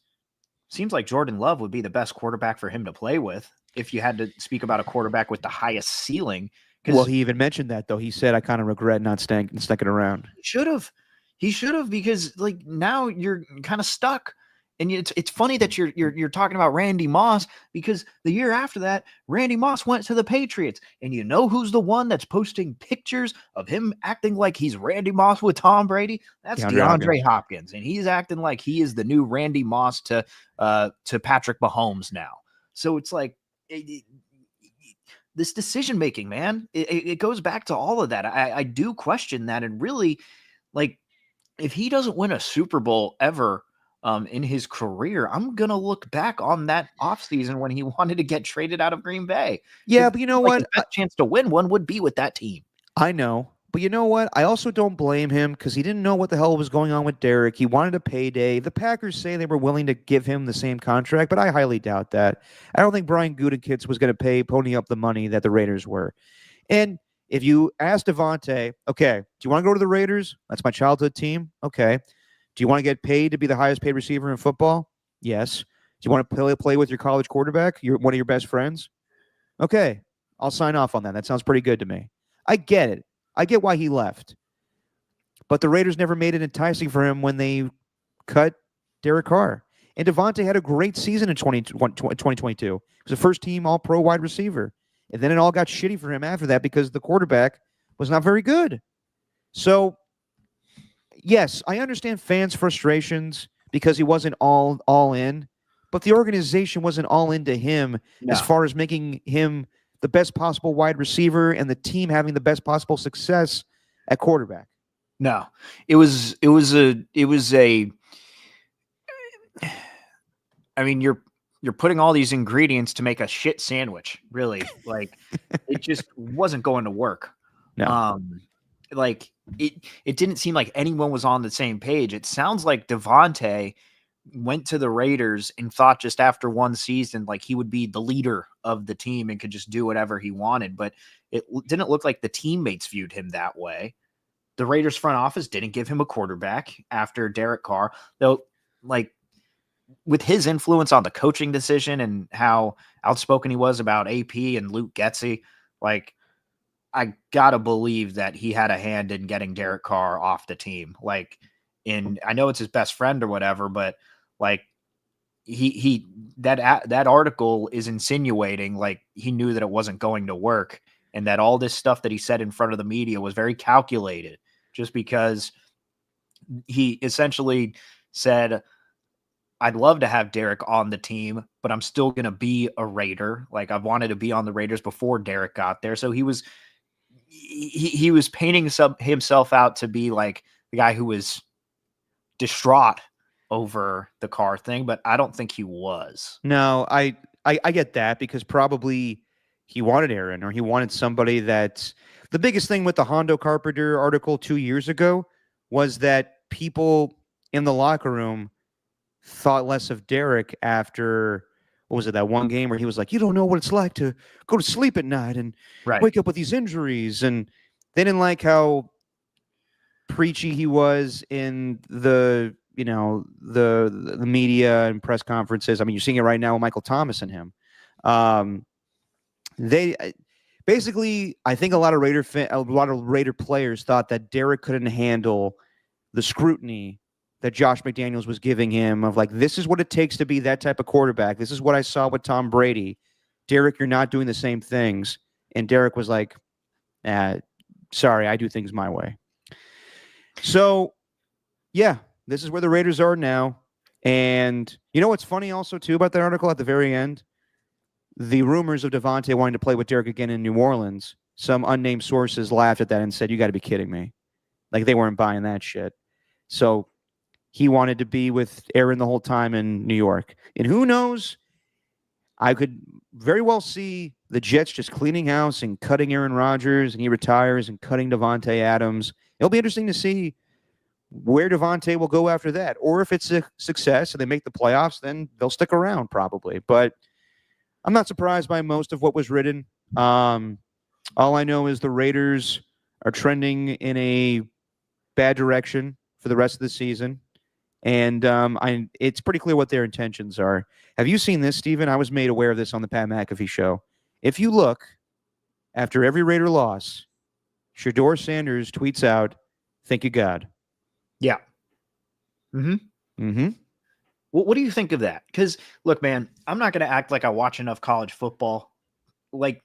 seems like Jordan Love would be the best quarterback for him to play with if you had to speak about a quarterback with the highest ceiling.
Well, he even mentioned that, though. He said, I kind of regret not sticking around.
He should have, because like now you're kind of stuck. And it's funny that you're talking about Randy Moss, because the year after that, Randy Moss went to the Patriots. And you know who's the one that's posting pictures of him acting like he's Randy Moss with Tom Brady? That's DeAndre Hopkins. And he's acting like he is the new Randy Moss to Patrick Mahomes now. So it's like this decision making, man, it goes back to all of that. I do question that. And really, like, if he doesn't win a Super Bowl ever in his career, I'm going to look back on that offseason when he wanted to get traded out of Green Bay.
Yeah, but you know what?
The best chance to win one would be with that team.
I know. But you know what? I also don't blame him, because he didn't know what the hell was going on with Derek. He wanted a payday. The Packers say they were willing to give him the same contract, but I highly doubt that. I don't think Brian Gutekunst was going to pony up the money that the Raiders were. And if you ask Davantae, okay, do you want to go to the Raiders? That's my childhood team. Okay. Do you want to get paid to be the highest paid receiver in football? Yes. Do you want to play with your college quarterback, one of your best friends? Okay, I'll sign off on that. That sounds pretty good to me. I get it. I get why he left. But the Raiders never made it enticing for him when they cut Derek Carr. And Davantae had a great season in 2022. He was a first-team All-Pro wide receiver. And then it all got shitty for him after that because the quarterback was not very good. So, yes, I understand fans' frustrations because he wasn't all in, but the organization wasn't all into him as far as making him the best possible wide receiver and the team having the best possible success at quarterback.
No, it was a. I mean, you're putting all these ingredients to make a shit sandwich. Really, like it just wasn't going to work.
No.
Like it didn't seem like anyone was on the same page. It sounds like Davantae went to the Raiders and thought just after one season, like he would be the leader of the team and could just do whatever he wanted. But it didn't look like the teammates viewed him that way. The Raiders front office didn't give him a quarterback after Derek Carr, though. Like with his influence on the coaching decision and how outspoken he was about AP and Luke Getsy, like I gotta believe that he had a hand in getting Derek Carr off the team. Like, I know it's his best friend or whatever, but like that article is insinuating like he knew that it wasn't going to work, and that all this stuff that he said in front of the media was very calculated, just because he essentially said, I'd love to have Derek on the team, but I'm still going to be a Raider. Like, I've wanted to be on the Raiders before Derek got there. So he was painting himself out to be like the guy who was distraught over the Carr thing, but I don't think he was.
No, I get that, because probably he wanted Aaron, or he wanted somebody that's the biggest thing with the Hondo Carpenter article 2 years ago was that people in the locker room thought less of Derek after, what was it, that one game where he was like, you don't know what it's like to go to sleep at night and wake up with these injuries. And they didn't like how preachy he was in the, the media and press conferences. I mean, you're seeing it right now with Michael Thomas and him. They basically, I think a lot of Raider players thought that Derek couldn't handle the scrutiny that Josh McDaniels was giving him of like, this is what it takes to be that type of quarterback. This is what I saw with Tom Brady. Derek, you're not doing the same things. And Derek was like, sorry, I do things my way. So, yeah, this is where the Raiders are now. And you know what's funny also, too, about that article at the very end? The rumors of Davantae wanting to play with Derek again in New Orleans, some unnamed sources laughed at that and said, you got to be kidding me. Like, they weren't buying that shit. So he wanted to be with Aaron the whole time in New York. And who knows? I could very well see the Jets just cleaning house and cutting Aaron Rodgers, and he retires, and cutting Davante Adams. It'll be interesting to see where Davantae will go after that. Or if it's a success and they make the playoffs, then they'll stick around probably. But I'm not surprised by most of what was written. All I know is the Raiders are trending in a bad direction for the rest of the season. And it's pretty clear what their intentions are. Have you seen this, Steven? I was made aware of this on the Pat McAfee show. If you look, after every Raider loss, Shedeur Sanders tweets out, thank you, God.
Yeah. Mm-hmm.
Mm-hmm.
What do you think of that? Because, look, man, I'm not going to act like I watch enough college football. Like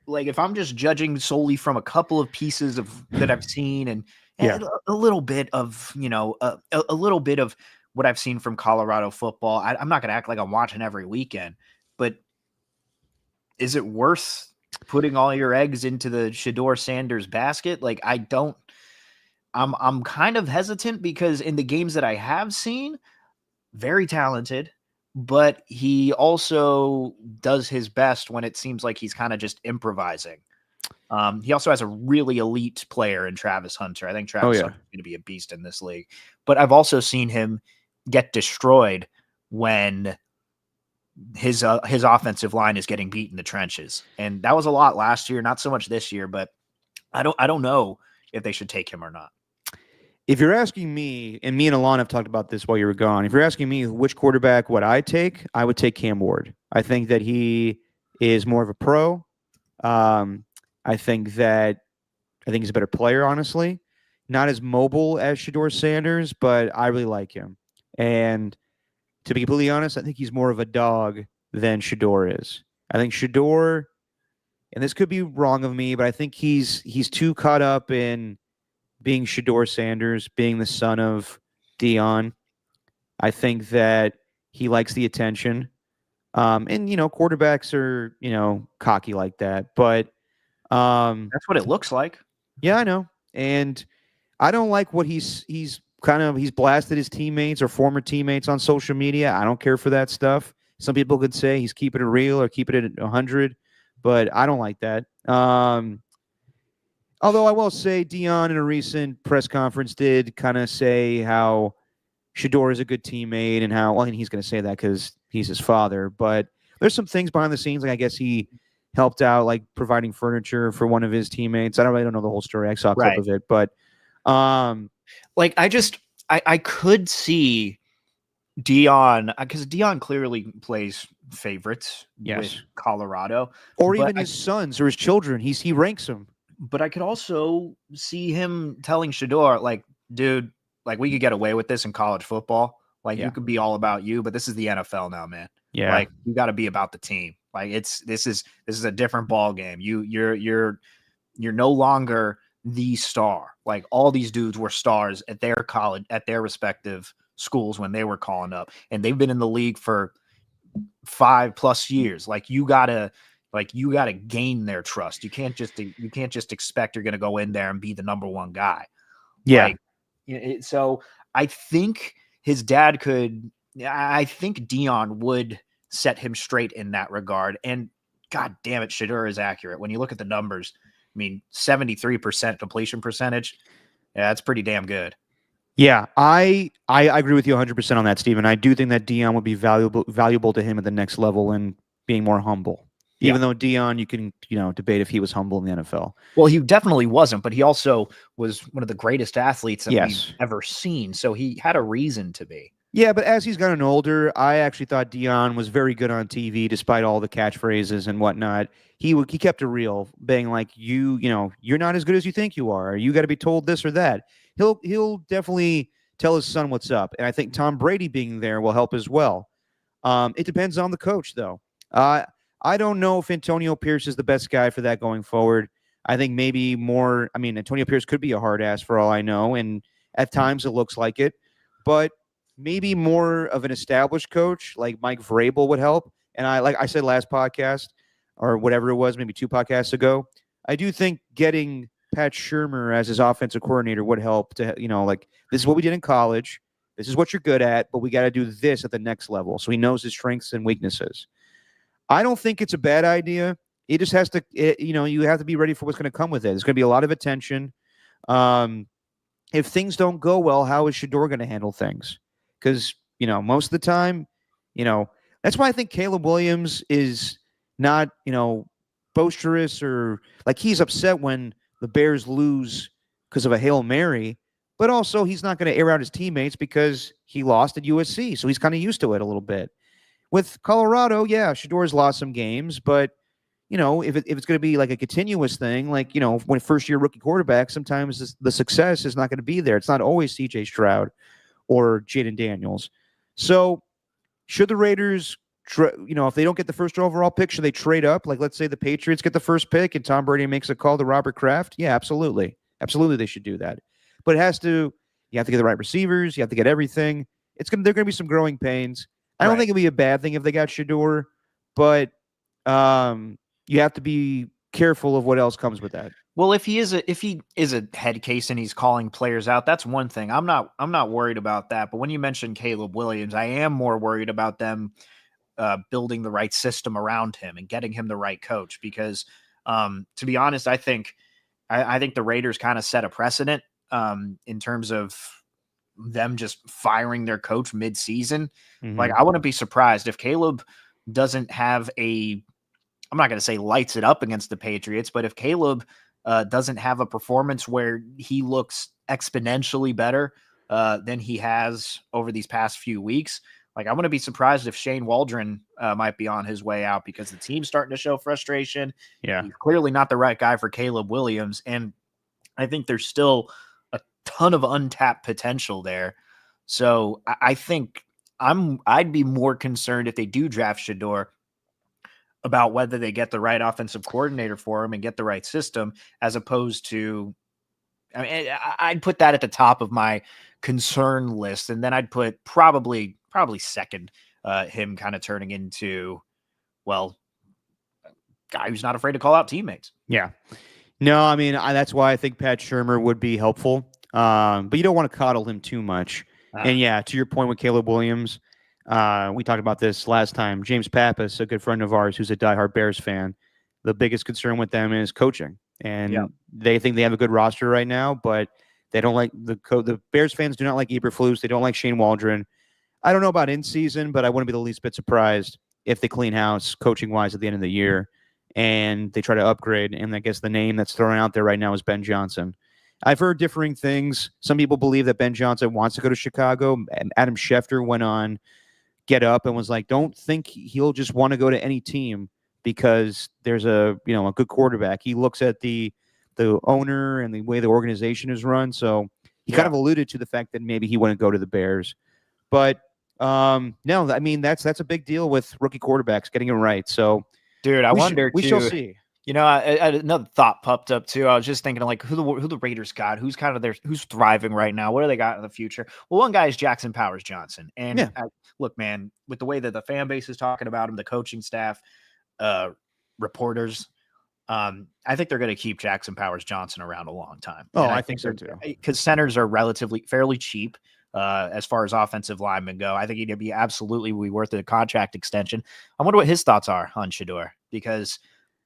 if I'm just judging solely from a couple of pieces that I've seen and a little bit of, a little bit of what I've seen from Colorado football, I'm not going to act like I'm watching every weekend. But is it worth putting all your eggs into the Shedeur Sanders basket? Like, I'm kind of hesitant, because in the games that I have seen, very talented, but he also does his best when it seems like he's kind of just improvising. He also has a really elite player in Travis Hunter. I think Travis Hunter is going to be a beast in this league. But I've also seen him get destroyed when his offensive line is getting beat in the trenches. And that was a lot last year, not so much this year, but I don't know if they should take him or not.
If you're asking me, and Alon have talked about this while you were gone, if you're asking me which quarterback would I take, I would take Cam Ward. I think that he is more of a pro. I think he's a better player, honestly. Not as mobile as Shedeur Sanders, but I really like him. And to be completely honest, I think he's more of a dog than Shedeur is. I think Shedeur, and this could be wrong of me, but I think he's too caught up in being Shedeur Sanders, being the son of Dion. I think that he likes the attention. And, quarterbacks are, cocky like that. But
that's what it looks like.
Yeah, I know. And I don't like what he's blasted his teammates or former teammates on social media. I don't care for that stuff. Some people could say he's keeping it real or keeping it at 100, but I don't like that. Although I will say Dion in a recent press conference did kind of say how Shedeur is a good teammate and how, and he's going to say that because he's his father, but there's some things behind the scenes. Like I guess he helped out, like providing furniture for one of his teammates. I don't know the whole story. I saw a clip of it, but
I could see Dion, because Dion clearly plays favorites with Colorado,
or even his sons or his children. He ranks them.
But I could also see him telling Shedeur, like, dude, like we could get away with this in college football. Like you could be all about you, but this is the NFL now, man.
Yeah.
Like you got to be about the team. Like this is a different ball game. You're no longer the star. Like all these dudes were stars at their college, at their respective schools when they were calling up, and they've been in the league for 5+ years. Like you gotta gain their trust. You can't just expect you're gonna go in there and be the number one guy.
Yeah.
Like, so I think his dad could. I think Dion would set him straight in that regard. And God damn it, Shedeur is accurate. When you look at the numbers, I mean, 73% completion percentage. Yeah, that's pretty damn good.
Yeah, I agree with you 100% on that, Stephen. I do think that Dion would be valuable to him at the next level and being more humble. Even though Dion, you can debate if he was humble in the NFL.
Well, he definitely wasn't, but he also was one of the greatest athletes that we've
Yes.
ever seen. So he had a reason to be.
Yeah, but as he's gotten older, I actually thought Dion was very good on TV, despite all the catchphrases and whatnot. He kept it real, being like, you're not as good as you think you are. You got to be told this or that. He'll definitely tell his son what's up, and I think Tom Brady being there will help as well. It depends on the coach, though. I don't know if Antonio Pierce is the best guy for that going forward. I think maybe more. I mean, Antonio Pierce could be a hard ass for all I know, and at times it looks like it, but maybe more of an established coach like Mike Vrabel would help. And like I said last podcast or whatever it was, maybe 2 podcasts ago, I do think getting Pat Shurmur as his offensive coordinator would help to, like, this is what we did in college. This is what you're good at, but we got to do this at the next level. So he knows his strengths and weaknesses. I don't think it's a bad idea. It just has to, you have to be ready for what's going to come with it. There's going to be a lot of attention. If things don't go well, how is Shedeur going to handle things? Because, most of the time, that's why I think Caleb Williams is not, boisterous or like he's upset when the Bears lose because of a Hail Mary, but also he's not going to air out his teammates because he lost at USC. So he's kind of used to it a little bit. With Colorado, yeah, Shedeur's lost some games, but, if it's going to be like a continuous thing, like, when first-year rookie quarterback, sometimes the success is not going to be there. It's not always C.J. Stroud or Jaden Daniels. So should the Raiders, if they don't get the first overall pick, should they trade up? Like, let's say the Patriots get the first pick and Tom Brady makes a call to Robert Kraft. Yeah, absolutely. Absolutely, they should do that. But you have to get the right receivers. You have to get everything. There are going to be some growing pains. I don't think it'd be a bad thing if they got Shedeur, but you have to be careful of what else comes with that.
Well, if he is a head case and he's calling players out, that's one thing. I'm not worried about that. But when you mentioned Caleb Williams, I am more worried about them building the right system around him and getting him the right coach. Because to be honest, I think the Raiders kind of set a precedent in terms of them just firing their coach mid-season.
Mm-hmm.
Like, I wouldn't be surprised if Caleb doesn't have I'm not going to say lights it up against the Patriots, but if Caleb doesn't have a performance where he looks exponentially better than he has over these past few weeks, like, I wouldn't be surprised if Shane Waldron might be on his way out because the team's starting to show frustration.
Yeah.
He's clearly not the right guy for Caleb Williams. And I think there's still a ton of untapped potential there. So I think I'd be more concerned if they do draft Shedeur about whether they get the right offensive coordinator for him and get the right system, as opposed to, I mean, I'd put that at the top of my concern list. And then I'd put probably second, him kind of turning into, well, a guy who's not afraid to call out teammates.
Yeah. No, I mean, that's why I think Pat Shurmur would be helpful. But you don't want to coddle him too much. And yeah, to your point with Caleb Williams, we talked about this last time. James Pappas, a good friend of ours who's a diehard Bears fan, the biggest concern with them is coaching. And they think they have a good roster right now, but they don't like the Bears fans do not like Eberflus. They don't like Shane Waldron. I don't know about in season, but I wouldn't be the least bit surprised if they clean house coaching-wise at the end of the year and they try to upgrade. And I guess the name that's thrown out there right now is Ben Johnson. I've heard differing things. Some people believe that Ben Johnson wants to go to Chicago. And Adam Schefter went on Get Up and was like, don't think he'll just want to go to any team because there's a good quarterback. He looks at the owner and the way the organization is run. So he kind of alluded to the fact that maybe he wouldn't go to the Bears. But No, I mean that's a big deal with rookie quarterbacks getting it right. So,
dude, I wonder
we shall
too.
see.
You know, another thought popped up too. I was just thinking of like who the Raiders got, who's kind of who's thriving right now. What do they got in the future? Well, one guy is Jackson Powers Johnson, and
Yeah.
look, man, with the way that the fan base is talking about him, the coaching staff, reporters, I think they're going to keep Jackson Powers Johnson around a long time.
Oh,
And
I think so too.
Because centers are fairly cheap as far as offensive linemen go. I think he'd be absolutely worth a contract extension. I wonder what his thoughts are on Shedeur, because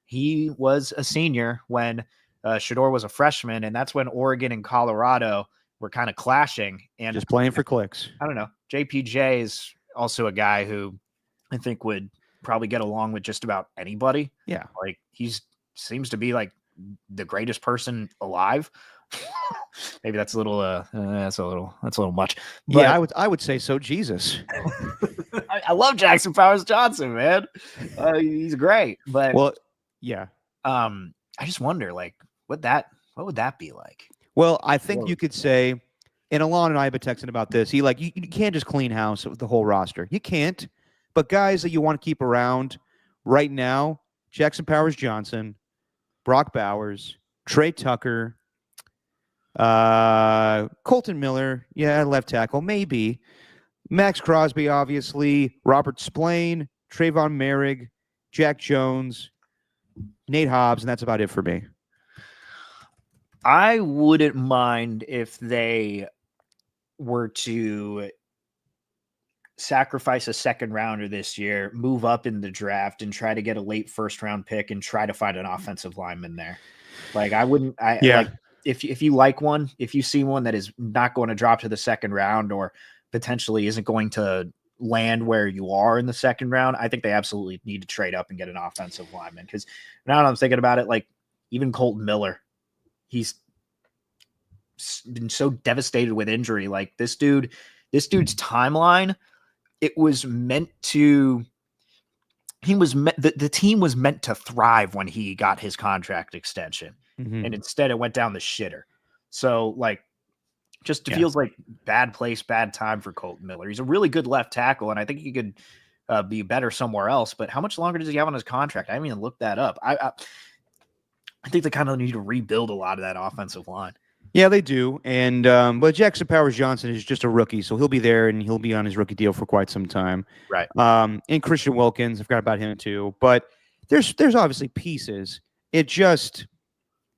he was a senior when Shedeur was a freshman, and that's when Oregon and Colorado were kind of clashing. And
just playing for clicks.
I don't know. JPJ is also a guy who I think would probably get along with just about anybody.
Yeah.
Like seems to be like the greatest person alive. Maybe that's a little much. But
yeah, I would say so. Jesus.
I love Jackson Powers Johnson, man. He's great. But
well, yeah.
I just wonder, like, what would that be like?
Well, I think you could say, and Alon and I have been texting about this. You can't just clean house with the whole roster. You can't. But guys that you want to keep around right now, Jackson Powers Johnson, Brock Bowers, Trey Tucker, Colton Miller, left tackle, maybe. Max Crosby, obviously, Robert Splain, Trayvon Merrick, Jack Jones, Nate Hobbs, and that's about it for me.
I wouldn't mind if they were to sacrifice a second rounder this year, move up in the draft, and try to get a late first round pick and try to find an offensive lineman there. Like like if you like one, if you see one that is not going to drop to the second round or potentially isn't going to land where you are in the second round, I think they absolutely need to trade up and get an offensive lineman. Because now that I'm thinking about it, like even Colton Miller, he's been so devastated with injury. Like this dude's timeline, it was meant to. The team was meant to thrive when he got his contract extension, and instead it went down the shitter. So like, just feels like bad place, bad time for Colton Miller. He's a really good left tackle, and I think he could be better somewhere else. But how much longer does he have on his contract? I haven't even looked that up. I think they kind of need to rebuild a lot of that offensive line.
Yeah, they do. And but Jackson Powers Johnson is just a rookie, so he'll be there and he'll be on his rookie deal for quite some time.
Right.
And Christian Wilkins, I forgot about him too. But there's obviously pieces. It just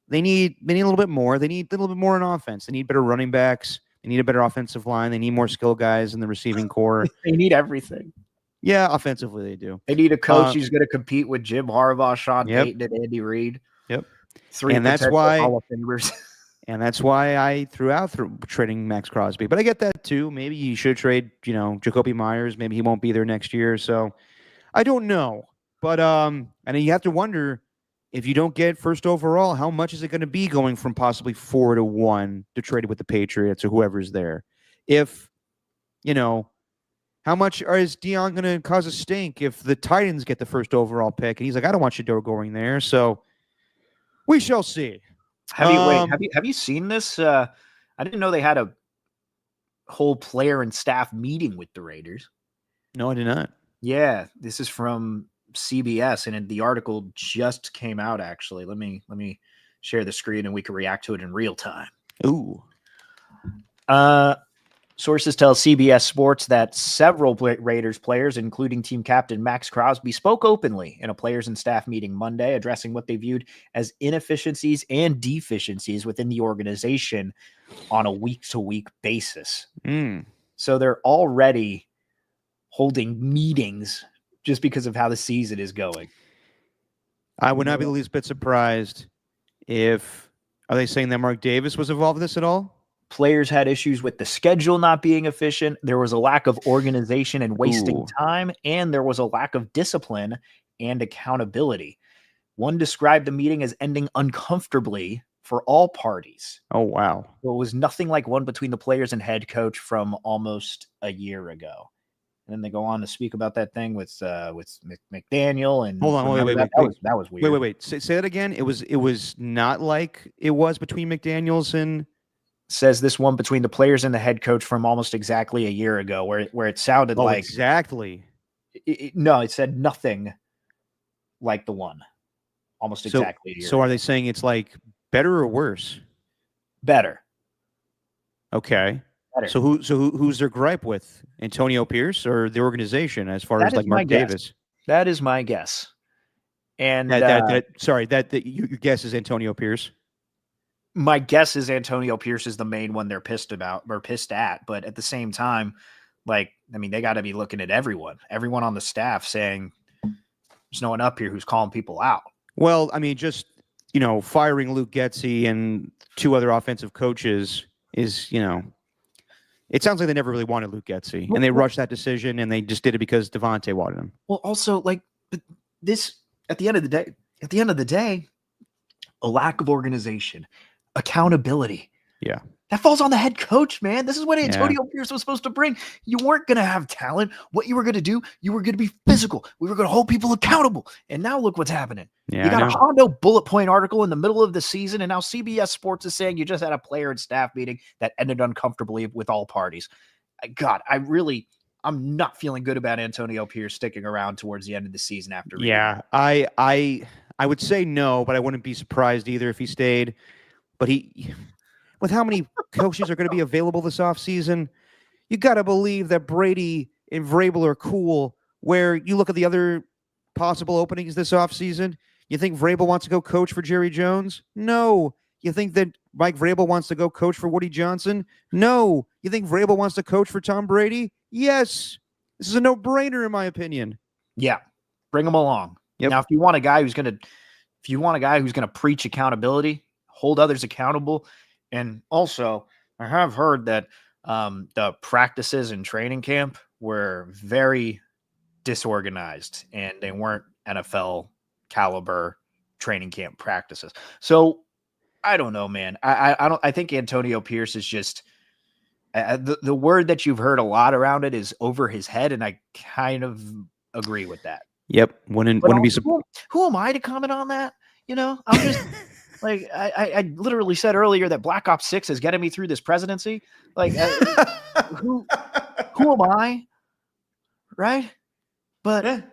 they need a little bit more. They need a little bit more in offense. They need better running backs. They need a better offensive line. They need more skill guys in the receiving core.
They need everything.
Yeah, offensively they do.
They need a coach who's going to compete with Jim Harbaugh, Sean Payton, and Andy Reid.
Yep.
And that's why Hall of Famers.
And that's why I threw out trading Max Crosby. But I get that too. Maybe you should trade, Jacoby Myers. Maybe he won't be there next year. So I don't know. But and you have to wonder, if you don't get first overall, how much is it going to be going from possibly 4-1 to trade with the Patriots or whoever's there? If, how much is Dion going to cause a stink if the Titans get the first overall pick? And he's like, I don't want Shedeur going there. So we shall see.
Have you seen this? I didn't know they had a whole player and staff meeting with the Raiders.
No, I did not.
Yeah, this is from CBS, and the article just came out. Actually, let me share the screen, and we can react to it in real time.
Ooh.
Sources tell CBS Sports that several Raiders players, including team captain Max Crosby, spoke openly in a players and staff meeting Monday, addressing what they viewed as inefficiencies and deficiencies within the organization on a week-to-week basis. So they're already holding meetings just because of how the season is going.
I would not be the least bit surprised if, are they saying that Mark Davis was involved in this at all?
Players had issues with the schedule not being efficient. There was a lack of organization and wasting time, and there was a lack of discipline and accountability. One described the meeting as ending uncomfortably for all parties.
Oh, wow.
Well, it was nothing like one between the players and head coach from almost a year ago. And then they go on to speak about that thing with McDaniel and
hold on, wait.
That was weird.
Wait. Say that again. It was not like it was between McDaniels and
says this one between the players and the head coach from almost exactly a year ago, where it sounded like
exactly.
No, it said nothing like the one almost exactly a year
So
ago.
are they saying it's like better or worse?
Better?
Okay.
Better.
So who's their gripe with? Antonio Pierce or the organization as far
That
as
is
like
my
Mark
guess.
Davis?
That is my guess. And
That your guess is Antonio Pierce.
my guess is Antonio Pierce is the main one they're pissed about or pissed at. But at the same time, like, I mean, they got to be looking at everyone on the staff saying there's no one up here who's calling people out.
Well, I mean, just, firing Luke Getsy and 2 other offensive coaches is, it sounds like they never really wanted Luke Getsy, and they rushed that decision, and they just did it because Davantae wanted him.
Well, also, like, this, at the end of the day, a lack of organization, accountability.
Yeah.
That falls on the head coach, man. This is what Antonio Pierce was supposed to bring. You weren't going to have talent. What you were going to do, you were going to be physical. We were going to hold people accountable. And now look what's happening.
Yeah,
you got a Hondo bullet point article in the middle of the season, and now CBS Sports is saying you just had a player and staff meeting that ended uncomfortably with all parties. God, I'm not feeling good about Antonio Pierce sticking around towards the end of the season after.
Yeah, I would say no, but I wouldn't be surprised either if he stayed. But with how many coaches are going to be available this offseason, you got to believe that Brady and Vrabel are cool. Where you look at the other possible openings this offseason, you think Vrabel wants to go coach for Jerry Jones? No. You think that Mike Vrabel wants to go coach for Woody Johnson? No. You think Vrabel wants to coach for Tom Brady? Yes. This is a no-brainer in my opinion.
Yeah. Bring him along.
Yep.
Now, if you want a guy who's going to preach accountability, hold others accountable, and also I have heard that the practices and training camp were very disorganized and they weren't NFL caliber training camp practices. So I don't know, man. I think Antonio Pierce is just the word that you've heard a lot around it is over his head, and I kind of agree with that.
Yep. Wouldn't be surprised.
Who am I to comment on that? I'm just like I literally said earlier that Black Ops 6 is getting me through this presidency. Like, who am I? Right? But at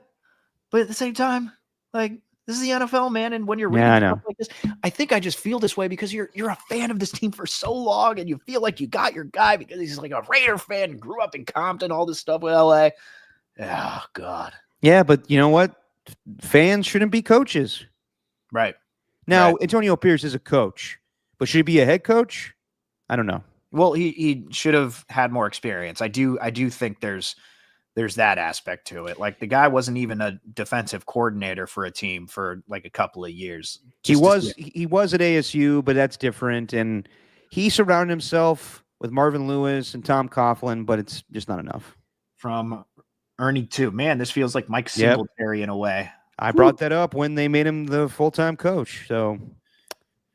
the same time, like, this is the NFL, man. And when you're reading stuff like this, I think I just feel this way because you're a fan of this team for so long, and you feel like you got your guy because he's like a Raider fan, grew up in Compton, all this stuff with LA. Oh God.
Yeah, but you know what? Fans shouldn't be coaches.
Right.
Now,
right.
Antonio Pierce is a coach, but should he be a head coach? I don't know.
Well, he should have had more experience. I do think there's that aspect to it. Like, the guy wasn't even a defensive coordinator for a team for like a couple of years.
He was at ASU, but that's different. And he surrounded himself with Marvin Lewis and Tom Coughlin, but it's just not enough.
From Ernie too. Man, this feels like Mike Singletary in a way.
I brought that up when they made him the full-time coach. So,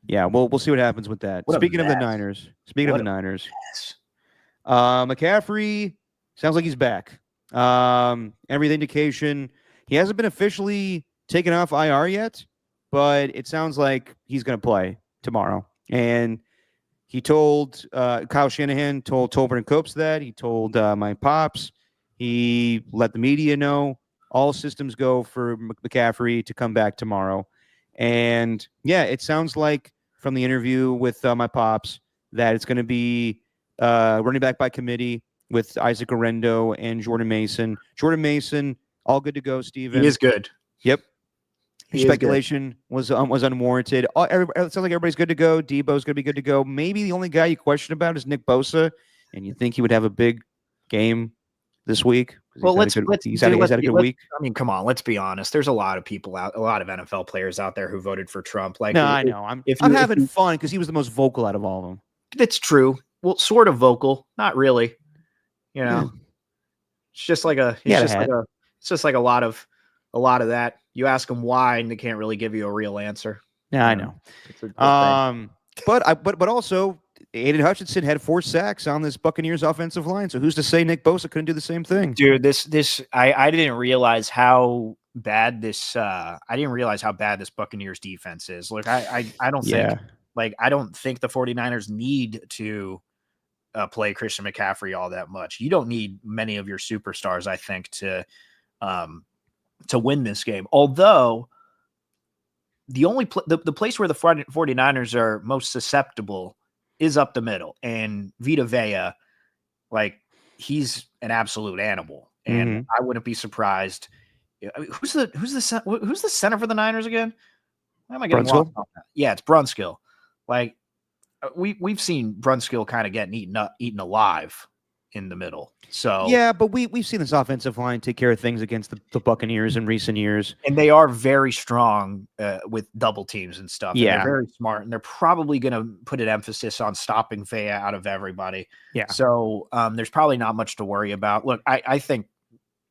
yeah, we'll see what happens with that. Speaking of the Niners, McCaffrey sounds like he's back. Every indication, he hasn't been officially taken off IR yet, but it sounds like he's going to play tomorrow. And he told Kyle Shanahan told Tolbert and Copes that. He told my pops. He let the media know. All systems go for McCaffrey to come back tomorrow. And, yeah, it sounds like from the interview with my pops that it's going to be running back by committee with Isaac Orendo and Jordan Mason. Jordan Mason, all good to go, Steven.
He is good.
Yep. Speculation was unwarranted. It sounds like everybody's good to go. Debo's going to be good to go. Maybe the only guy you question about is Nick Bosa, and you think he would have a big game this week.
Well,
he's had a good week.
I mean, come on, let's be honest. There's a lot of people a lot of NFL players out there who voted for Trump. Like,
no, I know. I'm having fun because he was the most vocal out of all of them.
That's true. Well, sort of vocal, not really. It's just like it's just like a lot of that. You ask them why, and they can't really give you a real answer.
Yeah, I know. But also, Aiden Hutchinson had 4 sacks on this Buccaneers offensive line. So who's to say Nick Bosa couldn't do the same thing?
Dude, I didn't realize how bad this Buccaneers defense is. Look, I don't think Like, I don't think the 49ers need to play Christian McCaffrey all that much. You don't need many of your superstars, I think, to win this game. Although the only the place where the 49ers are most susceptible is up the middle, and Vita Vea, like, he's an absolute animal, and I wouldn't be surprised. I mean, who's the center for the Niners again? Why am I getting lost on that? Yeah, it's Brunskill. Like, we've seen Brunskill kind of getting eaten alive in the middle. So
yeah, but we've seen this offensive line take care of things against the Buccaneers in recent years,
and they are very strong with double teams and stuff.
Yeah,
and they're very smart, and they're probably going to put an emphasis on stopping Vea out of everybody.
Yeah,
so there's probably not much to worry about. Look, I think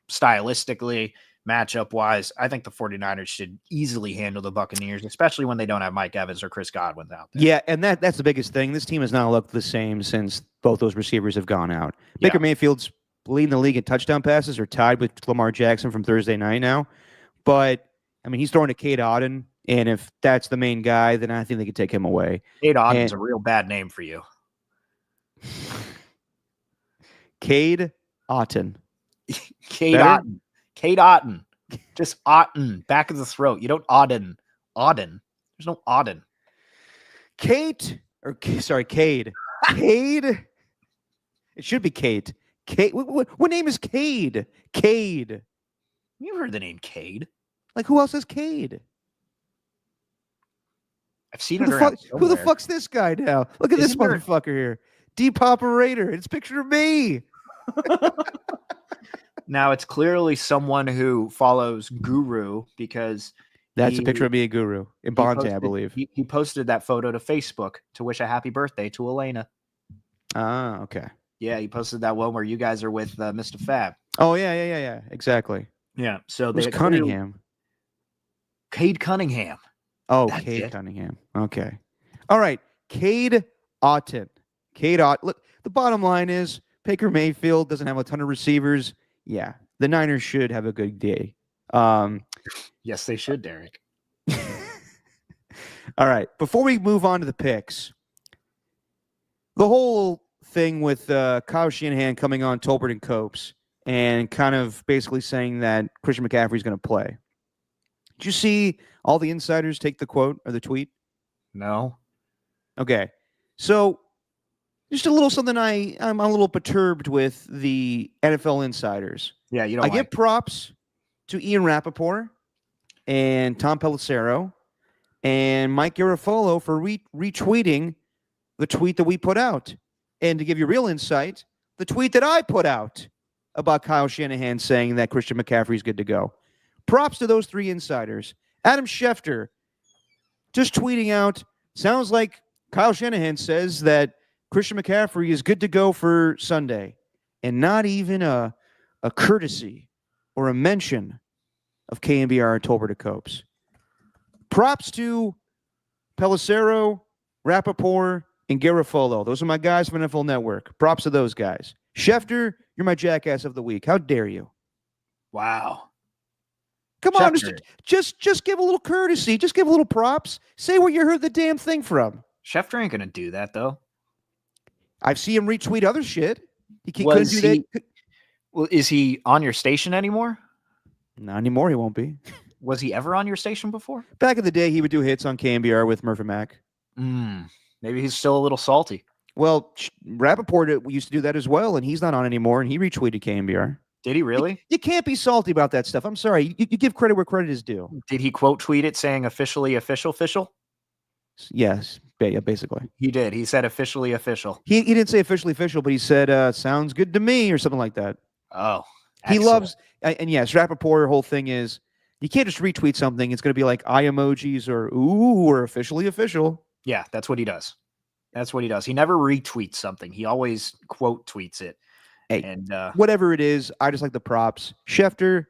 stylistically, matchup wise, I think the 49ers should easily handle the Buccaneers, especially when they don't have Mike Evans or Chris Godwin out there.
Yeah, and that's the biggest thing. This team has not looked the same since both those receivers have gone out. Baker Mayfield's leading the league in touchdown passes, or tied with Lamar Jackson from Thursday night now. But I mean, he's throwing to Cade Otton, and if that's the main guy, then I think they could take him away.
Cade Otton's a real bad name for you.
Cade Otton.
Cade Otton. Cade Otton. Just Otton. Back of the throat. You don't Auden. Auden. There's no Auden.
Cade. Cade. Cade. It should be Kate. Cade. What name is Cade? Cade.
You've heard the name Cade.
Like, who else is Cade?
I've seen it around somewhere.
Who the fuck's this guy now? Look at this motherfucker here. Deep Operator. It's a picture of me.
Now, it's clearly someone who follows Guru, because
that's a picture of me and Guru in Davantae, I believe.
He posted that photo to Facebook to wish a happy birthday to Elena.
Ah, okay.
Yeah, he posted that one where you guys are with Mr. Fab.
Oh, yeah. Exactly.
Yeah. So
there's Cunningham.
Cade Cunningham.
Oh, Cade Cunningham. Okay. All right. Cade Otton. Cade Otton. Look, the bottom line is Baker Mayfield doesn't have a ton of receivers. Yeah, the Niners should have a good day.
Yes, they should, Derek.
All right. Before we move on to the picks, the whole thing with Kyle Shanahan coming on Tolbert and Copes and kind of basically saying that Christian McCaffrey is going to play. Did you see all the insiders take the quote or the tweet?
No.
Okay. So just a little something I'm a little perturbed with the NFL insiders.
Yeah, you don't
I give props to Ian Rappaport and Tom Pelissero and Mike Garafolo for retweeting the tweet that we put out. And to give you real insight, the tweet that I put out about Kyle Shanahan saying that Christian McCaffrey is good to go. Props to those three insiders. Adam Schefter just tweeting out, sounds like Kyle Shanahan says that Christian McCaffrey is good to go for Sunday, and not even a courtesy or a mention of KNBR and Tolbert to Copes. Props to Pelissero, Rappaport, and Garafolo. Those are my guys from NFL Network. Props to those guys. Schefter, you're my jackass of the week. How dare you?
Wow.
Come on, just give a little courtesy. Just give a little props. Say where you heard the damn thing from.
Schefter ain't going to do that, though.
I've seen him retweet other shit. He couldn't do that.
Well, is he on your station anymore?
Not anymore. He won't be.
Was he ever on your station before?
Back in the day, he would do hits on KNBR with Murphy Mac.
Maybe he's still a little salty.
Well, Rappaport used to do that as well, and he's not on anymore, and he retweeted KNBR.
Did he really?
You can't be salty about that stuff. I'm sorry. You give credit where credit is due.
Did he quote tweet it saying officially official?
Yes. Yeah, basically.
He did. He said officially official.
He didn't say officially official, but he said, sounds good to me or something like that.
Oh,
excellent. He loves, and yes, Rappaport, whole thing is, you can't just retweet something. It's going to be like eye emojis or ooh or officially official.
Yeah, that's what he does. That's what he does. He never retweets something. He always quote tweets it.
Hey,
and
whatever it is, I just like the props. Schefter,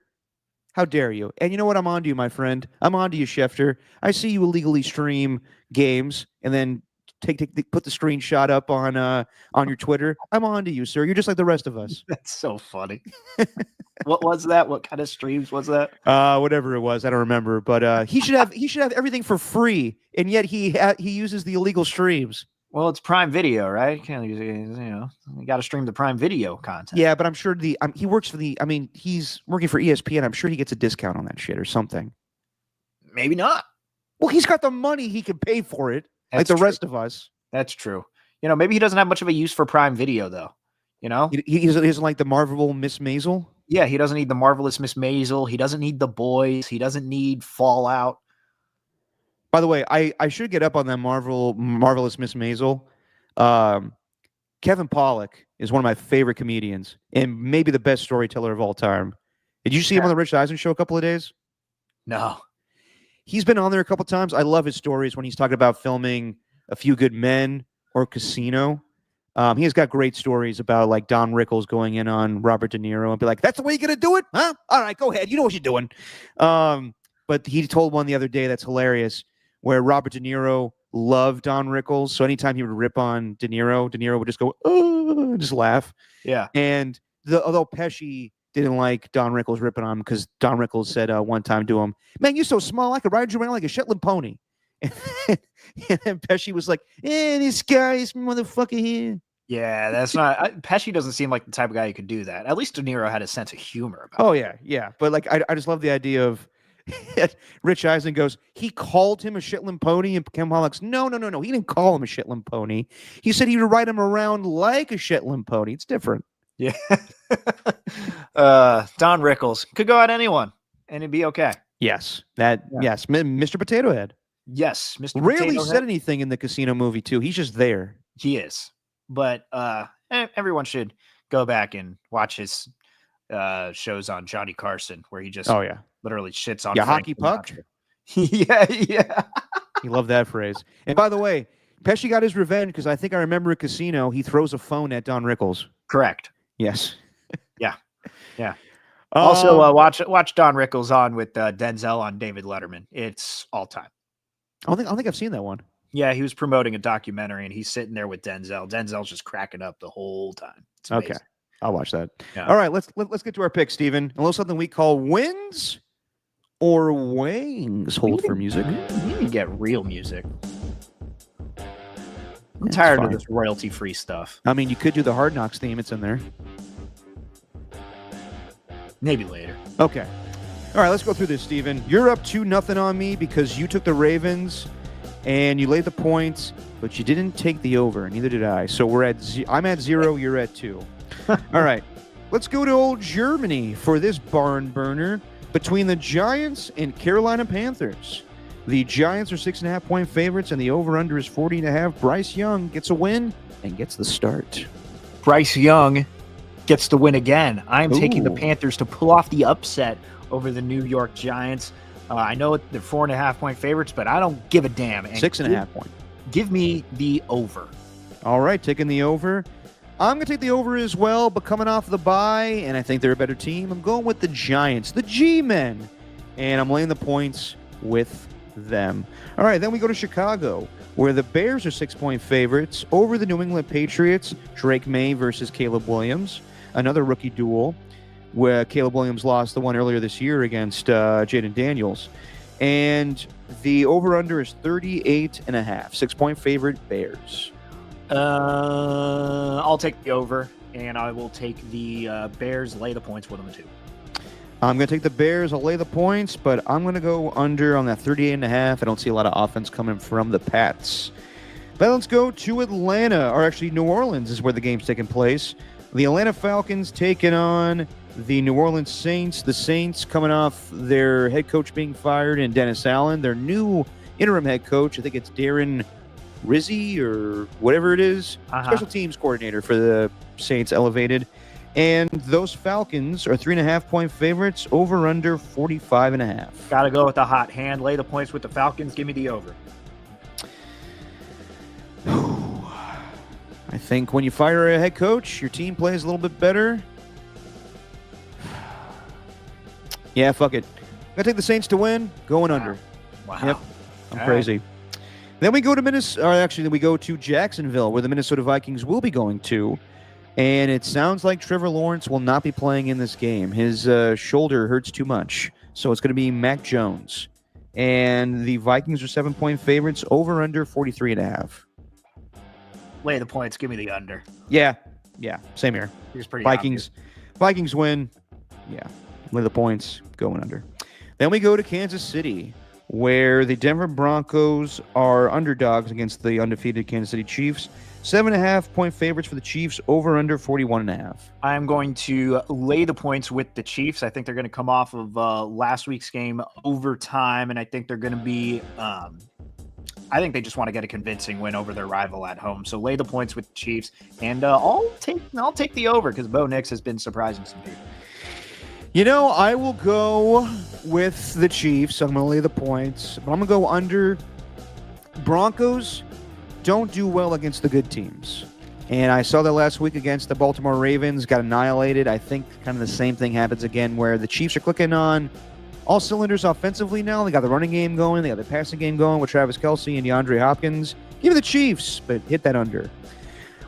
how dare you? And you know what? I'm on to you, my friend. I'm on to you, Schefter. I see you illegally stream games and then put the screenshot up on your Twitter. I'm on to you, sir. You're just like the rest of us.
That's so funny. What was that? What kind of streams was that?
Whatever it was, I don't remember. But he should have everything for free, and yet he uses the illegal streams.
Well, it's Prime Video, right? Can't use, you got to stream the Prime Video content.
Yeah, but I'm sure he works for he's working for ESPN. I'm sure he gets a discount on that shit or something.
Maybe not.
Well, he's got the money; he can pay for it,
That's
like the
true.
rest of us.
That's true. Maybe he doesn't have much of a use for Prime Video, though.
He doesn't like the Marvel Miss Maisel.
Yeah, he doesn't need the Marvelous Miss Maisel. He doesn't need The Boys. He doesn't need Fallout.
By the way, I should get up on that Marvelous Miss Maisel. Kevin Pollak is one of my favorite comedians and maybe the best storyteller of all time. Did you see him on the Rich Eisen show a couple of days?
No.
He's been on there a couple of times. I love his stories when he's talking about filming A Few Good Men or Casino. He has got great stories about like Don Rickles going in on Robert De Niro and be like, "That's the way you're gonna do it, huh? All right, go ahead. You know what you're doing." But he told one the other day that's hilarious, where Robert De Niro loved Don Rickles. So anytime he would rip on De Niro would just go, "Oh," just laugh.
Yeah.
And although Pesci didn't like Don Rickles ripping on him because Don Rickles said one time to him, "Man, you're so small, I could ride you around like a Shetland pony." And then Pesci was like, "This guy, this motherfucker here."
Yeah, that's not. Pesci doesn't seem like the type of guy who could do that. At least De Niro had a sense of humor about it.
Yeah. But like, I just love the idea of Rich Eisen goes, he called him a Shetland pony, and Ken Pollak's, no. He didn't call him a Shetland pony. He said he would ride him around like a Shetland pony. It's different.
Yeah. Don Rickles could go at anyone, and it'd be okay.
Yes. Yes. Mr. Potato Head.
Yes, Mr.
Rarely
Potato
said
Head.
anything in the Casino movie, too. He's just there.
He is. But everyone should go back and watch his shows on Johnny Carson, where he just literally shits on Frank
hockey puck.
yeah.
You love that phrase. And by the way, Pesci got his revenge because I think I remember a Casino. He throws a phone at Don Rickles.
Correct.
Yes.
Yeah. Also, watch Don Rickles on with Denzel on David Letterman. It's all time.
I don't think I've seen that one.
Yeah, he was promoting a documentary, and he's sitting there with Denzel. Denzel's just cracking up the whole time. It's amazing.
Okay, I'll watch that.
Yeah.
All right, let's get to our picks, Steven. A little something we call wins or wings. Hold for music.
We need to get real music. I'm tired of this royalty-free stuff.
I mean, you could do the Hard Knocks theme. It's in there.
Maybe later.
Okay. All right, let's go through this, Steven. You're up 2-0 on me because you took the Ravens and you laid the points, but you didn't take the over. Neither did I. So I'm at 0. You're at 2. All right. Let's go to old Germany for this barn burner between the Giants and Carolina Panthers. The Giants are 6.5-point favorites, and the over-under is 40.5. Bryce Young gets a win and gets the start.
Bryce Young gets the win again. I'm taking the Panthers to pull off the upset over the New York Giants. I know they're 4.5-point favorites, but I don't give a damn.
6.5 point.
Give me the over.
All right, taking the over. I'm going to take the over as well, but coming off the bye, and I think they're a better team, I'm going with the Giants, the G-Men, and I'm laying the points with them. All right, then we go to Chicago, where the Bears are 6-point favorites over the New England Patriots. Drake May versus Caleb Williams, another rookie duel, where Caleb Williams lost the one earlier this year against Jaden Daniels. And the over-under is 38.5. 6-point favorite, Bears.
I'll take the over, and I will take the Bears, lay the points with them too.
I'm going to take the Bears. I'll lay the points, but I'm going to go under on that 38.5. I don't see a lot of offense coming from the Pats. But let's go to Atlanta, or actually New Orleans is where the game's taking place. The Atlanta Falcons taking on the New Orleans Saints. The Saints coming off their head coach being fired and Dennis Allen. Their new interim head coach, I think it's Darren Rizzi or whatever it is, special teams coordinator for the Saints, elevated. And those Falcons are 3.5-point favorites, over under 45.5.
Got to go with the hot hand. Lay the points with the Falcons. Give me the over.
I think when you fire a head coach, your team plays a little bit better. Yeah, fuck it. I'm going to take the Saints to win. Going under.
Wow.
Yep. I'm crazy. Then we go to Minnesota, or actually, then we go to Jacksonville, where the Minnesota Vikings will be going to. And it sounds like Trevor Lawrence will not be playing in this game. His shoulder hurts too much. So it's going to be Mac Jones. And the Vikings are 7-point favorites, over under 43.5.
Lay the points. Give me the under.
Yeah, same here.
He's pretty
Vikings win. Yeah, lay the points, going under. Then we go to Kansas City, where the Denver Broncos are underdogs against the undefeated Kansas City Chiefs. 7.5-point favorites for the Chiefs, over under 41.5.
I'm going to lay the points with the Chiefs. I think they're going to come off of last week's game overtime, and I think they're going to be I think they just want to get a convincing win over their rival at home. So lay the points with the Chiefs, and I'll take the over because Bo Nix has been surprising some people.
You know, I will go with the Chiefs. I'm going to lay the points, but I'm going to go under. Broncos don't do well against the good teams. And I saw that last week against the Baltimore Ravens, got annihilated. I think kind of the same thing happens again where the Chiefs are clicking on all cylinders offensively now. They got the running game going. They got the passing game going with Travis Kelce and DeAndre Hopkins. Give me the Chiefs, but hit that under.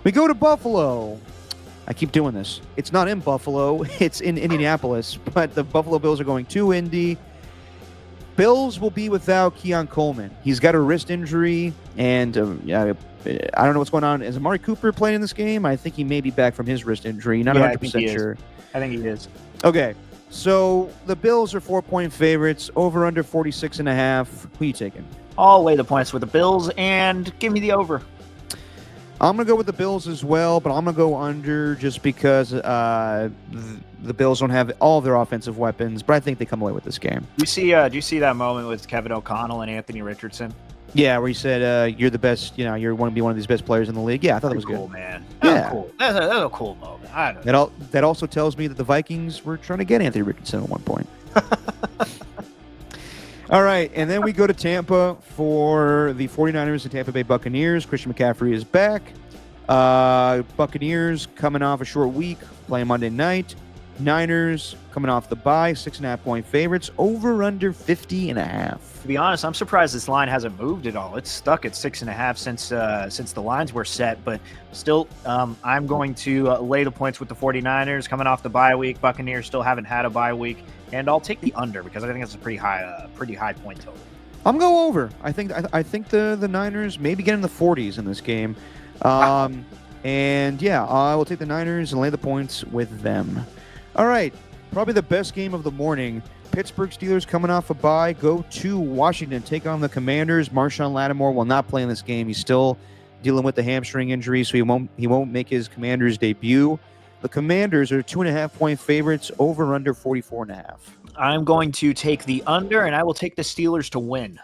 We go to Buffalo. I keep doing this. It's not in Buffalo. It's in Indianapolis, but the Buffalo Bills are going to Indy. Bills will be without Keon Coleman. He's got a wrist injury, and I don't know what's going on. Is Amari Cooper playing in this game? I think he may be back from his wrist injury. Not 100% sure.
I think he is.
Okay, so the Bills are 4-point favorites, over under 46.5. Who are you taking?
I'll lay the points with the Bills and give me the over.
I'm going to go with the Bills as well, but I'm going to go under just because the Bills don't have all of their offensive weapons, but I think they come away with this game.
Do you see that moment with Kevin O'Connell and Anthony Richardson?
Yeah, where he said, you're the best, you want to be one of these best players in the league. Yeah, I thought that was
cool,
good.
Man.
That
was cool. That was a cool moment. I don't know.
That also tells me that the Vikings were trying to get Anthony Richardson at one point. All right, and then we go to Tampa for the 49ers and Tampa Bay Buccaneers. Christian McCaffrey is back. Buccaneers coming off a short week, playing Monday night. Niners coming off the bye, 6.5-point favorites, over under 50.5.
To be honest, I'm surprised this line hasn't moved at all. It's stuck at 6.5 since the lines were set, but still, I'm going to lay the points with the 49ers coming off the bye week. Buccaneers still haven't had a bye week, and I'll take the under because I think it's a pretty high point total.
I'm going to go over. I think the Niners maybe get in the 40s in this game. And yeah, I will take the Niners and lay the points with them. All right, probably the best game of the morning. Pittsburgh Steelers coming off a bye, go to Washington, take on the Commanders. Marshawn Lattimore will not play in this game. He's still dealing with the hamstring injury, so he won't make his Commanders debut. The Commanders are 2.5-point favorites, over under 44.5.
I'm going to take the under, and I will take the Steelers to win.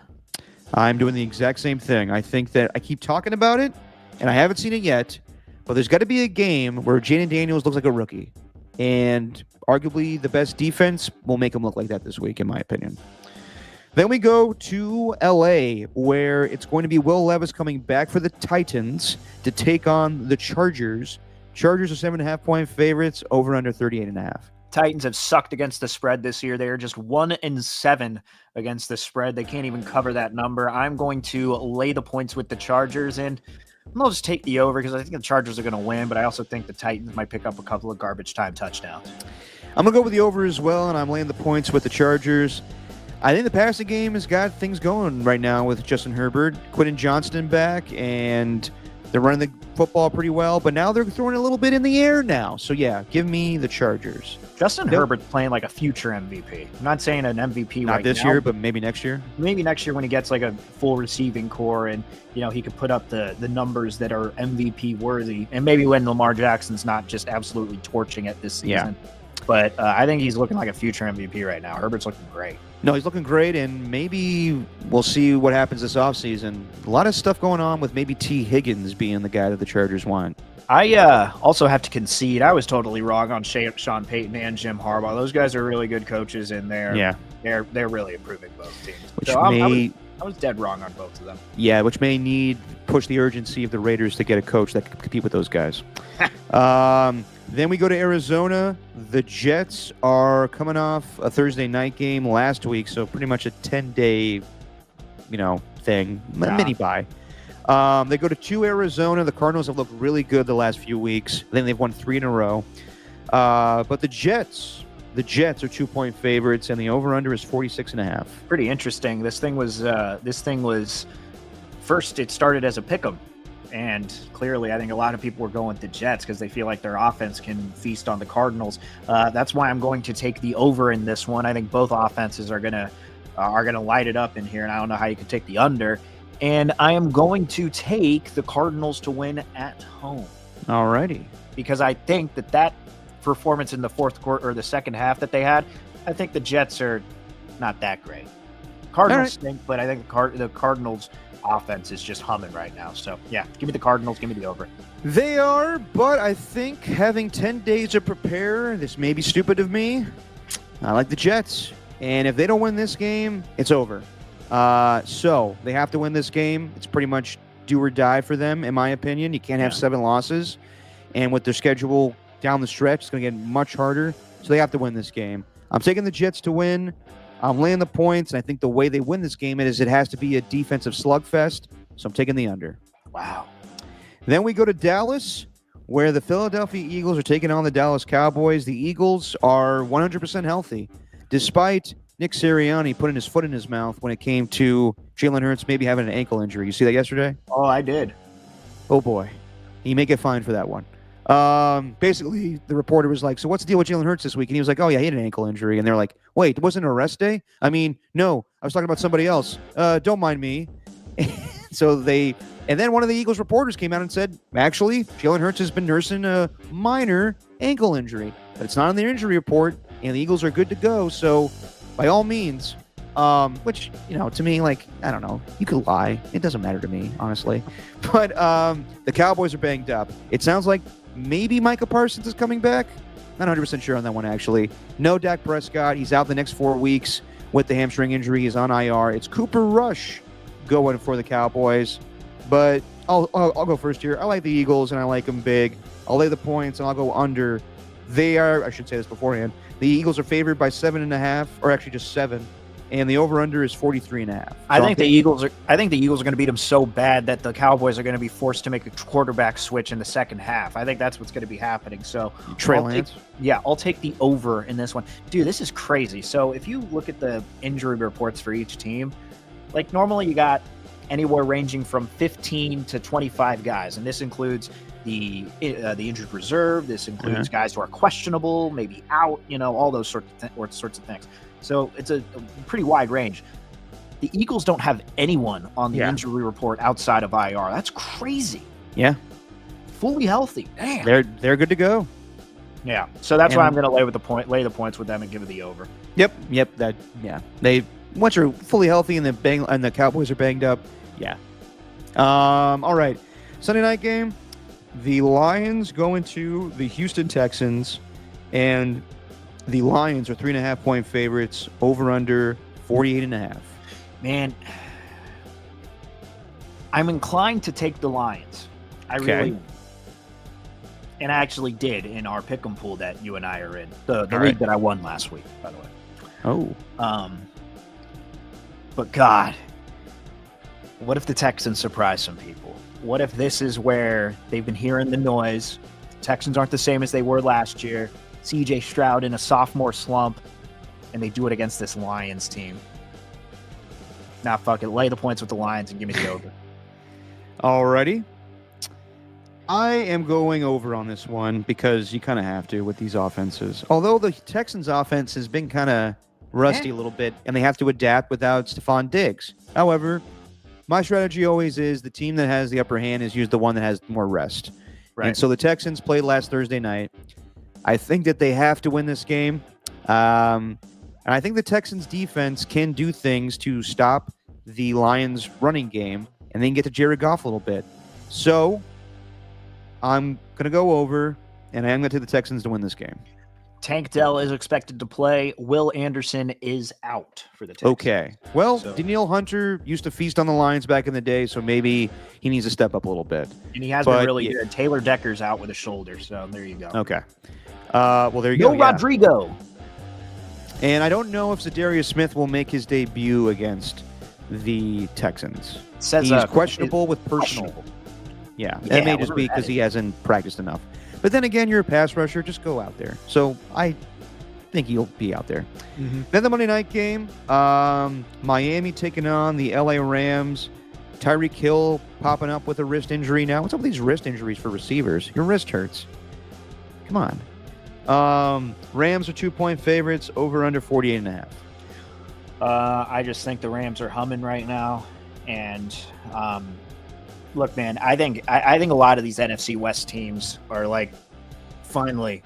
I'm doing the exact same thing. I think that I keep talking about it, and I haven't seen it yet, but there's got to be a game where Jaden Daniels looks like a rookie. And arguably the best defense will make him look like that this week, in my opinion. Then we go to L.A., where it's going to be Will Levis coming back for the Titans to take on the Chargers. Chargers are 7.5-point favorites, over under 38.5.
Titans have sucked against the spread this year. They are just 1-7 against the spread. They can't even cover that number. I'm going to lay the points with the Chargers, and I'll just take the over because I think the Chargers are going to win, but I also think the Titans might pick up a couple of garbage time touchdowns.
I'm going to go with the over as well, and I'm laying the points with the Chargers. I think the passing game has got things going right now with Justin Herbert, Quentin Johnston back, and they're running the football pretty well, but now they're throwing a little bit in the air now. So, yeah, give me the Chargers.
Justin Herbert's playing like a future MVP. I'm not saying an MVP
not
right
this
now,
year, but maybe next year.
Maybe next year when he gets like a full receiving core and, he could put up the numbers that are MVP worthy. And maybe when Lamar Jackson's not just absolutely torching it this season. Yeah. But I think he's looking like a future MVP right now. Herbert's looking great.
No, he's looking great, and maybe we'll see what happens this offseason. A lot of stuff going on with maybe T. Higgins being the guy that the Chargers want.
I also have to concede. I was totally wrong on Sean Payton and Jim Harbaugh. Those guys are really good coaches, and they're really improving both teams.
Which
so I was dead wrong on both of them.
Yeah, which may push the urgency of the Raiders to get a coach that can compete with those guys. Then we go to Arizona. The Jets are coming off a Thursday night game last week, so pretty much a 10-day, thing,
Yeah.
mini bye. They go to Arizona. The Cardinals have looked really good the last few weeks. Then they've won 3 in a row. But the Jets are 2-point favorites, and the over/under is 46.5.
Pretty interesting. This thing was first. It started as a pick'em, and clearly, I think a lot of people were going with the Jets because they feel like their offense can feast on the Cardinals. That's why I'm going to take the over in this one. I think both offenses are gonna light it up in here, and I don't know how you could take the under. And I am going to take the Cardinals to win at home.
Alrighty.
Because I think that performance in the fourth quarter or the second half that they had, I think the Jets are not that great. Cardinals stink, but I think the Cardinals offense is just humming right now. So yeah, give me the Cardinals, give me the over.
They are, but I think having 10 days to prepare, this may be stupid of me. I like the Jets. And if they don't win this game, it's over. So they have to win this game. It's pretty much do or die for them, in my opinion. You can't have 7 losses. And with their schedule down the stretch, it's going to get much harder. So they have to win this game. I'm taking the Jets to win. I'm laying the points, and I think the way they win this game is it has to be a defensive slugfest. So I'm taking the under.
Wow.
Then we go to Dallas, where the Philadelphia Eagles are taking on the Dallas Cowboys. The Eagles are 100% healthy, despite Nick Sirianni putting his foot in his mouth when it came to Jalen Hurts maybe having an ankle injury. You see that yesterday?
Oh, I did.
Oh, boy. He may get fined for that one. Basically, the reporter was like, so what's the deal with Jalen Hurts this week? And he was like, oh, yeah, he had an ankle injury. And they're like, wait, it wasn't a rest day? I mean, no, I was talking about somebody else. Don't mind me. And then one of the Eagles reporters came out and said, actually, Jalen Hurts has been nursing a minor ankle injury, but it's not on their injury report, and the Eagles are good to go. So, by all means, which, to me, like, I don't know, you could lie. It doesn't matter to me, honestly. But the Cowboys are banged up. It sounds like maybe Micah Parsons is coming back. Not 100% sure on that one, actually. No Dak Prescott. He's out the next 4 weeks with the hamstring injury. He's on IR. It's Cooper Rush going for the Cowboys. But I'll go first here. I like the Eagles, and I like them big. I'll lay the points, and I'll go under. I should say this beforehand, the Eagles are favored by 7.5, or actually just 7. And the over/under is 43.5. So
I think the Eagles are going to beat them so bad that the Cowboys are going to be forced to make a quarterback switch in the second half. I think that's what's going to be happening. So
Trey Lance.
I'll take the over in this one. Dude, this is crazy. So if you look at the injury reports for each team, like normally you got anywhere ranging from 15 to 25 guys, and this includes the injured reserve. This includes guys who are questionable, maybe out. All those sorts of things. So it's a pretty wide range. The Eagles don't have anyone on the injury report outside of IR. That's crazy.
Yeah. Fully
healthy. Damn.
They're good to go.
Yeah. So that's why I'm going to lay the points with them and give it the over.
Yep. They once you're fully healthy and the Cowboys are banged up. Yeah. All right. Sunday night game. The Lions go into the Houston Texans, and the Lions are 3.5-point favorites. Over under 48.5. Man,
I'm inclined to take the Lions. I really am. And I actually did in our pick'em pool that you and I are in. The league that I won last week, by the way.
Oh.
But God, what if the Texans surprise some people? What if this is where they've been hearing the noise? Texans aren't the same as they were last year. CJ Stroud in a sophomore slump, and they do it against this Lions team. Nah, fuck it. Lay the points with the Lions and give me the over.
Alrighty. I am going over on this one because you kind of have to with these offenses. Although the Texans' offense has been kind of rusty a little bit, and they have to adapt without Stephon Diggs. However, my strategy always is the team that has the upper hand is usually the one that has more rest. Right. And so the Texans played last Thursday night. I think that they have to win this game. And I think the Texans' defense can do things to stop the Lions' running game and then get to Jared Goff a little bit. So I'm going to go over, and I am going to take the Texans to win this game.
Tank Dell is expected to play. Will Anderson is out for the Texans.
Okay. Well, Danielle Hunter used to feast on the Lions back in the day, so maybe he needs to step up a little bit.
And he has been really good. Taylor Decker's out with a shoulder, so there you go.
Okay. Well, there you go.
No Rodrigo.
And I don't know if Zadarius Smith will make his debut against the Texans.
Says
He's questionable with personal.
questionable.
Yeah,
Yeah,
that may just
whatever
be
that
because he
is.
hasn't practiced enough. But then again, you're a pass rusher. Just go out there. So I think he'll be out there. Then the Monday night game, Miami taking on the LA Rams. Tyreek Hill popping up with a wrist injury now. What's up with these wrist injuries for receivers? Your wrist hurts. Come on. Rams are 2-point favorites, over under 48.5.
I just think the Rams are humming right now, and look, man, I think a lot of these NFC West teams are like, finally,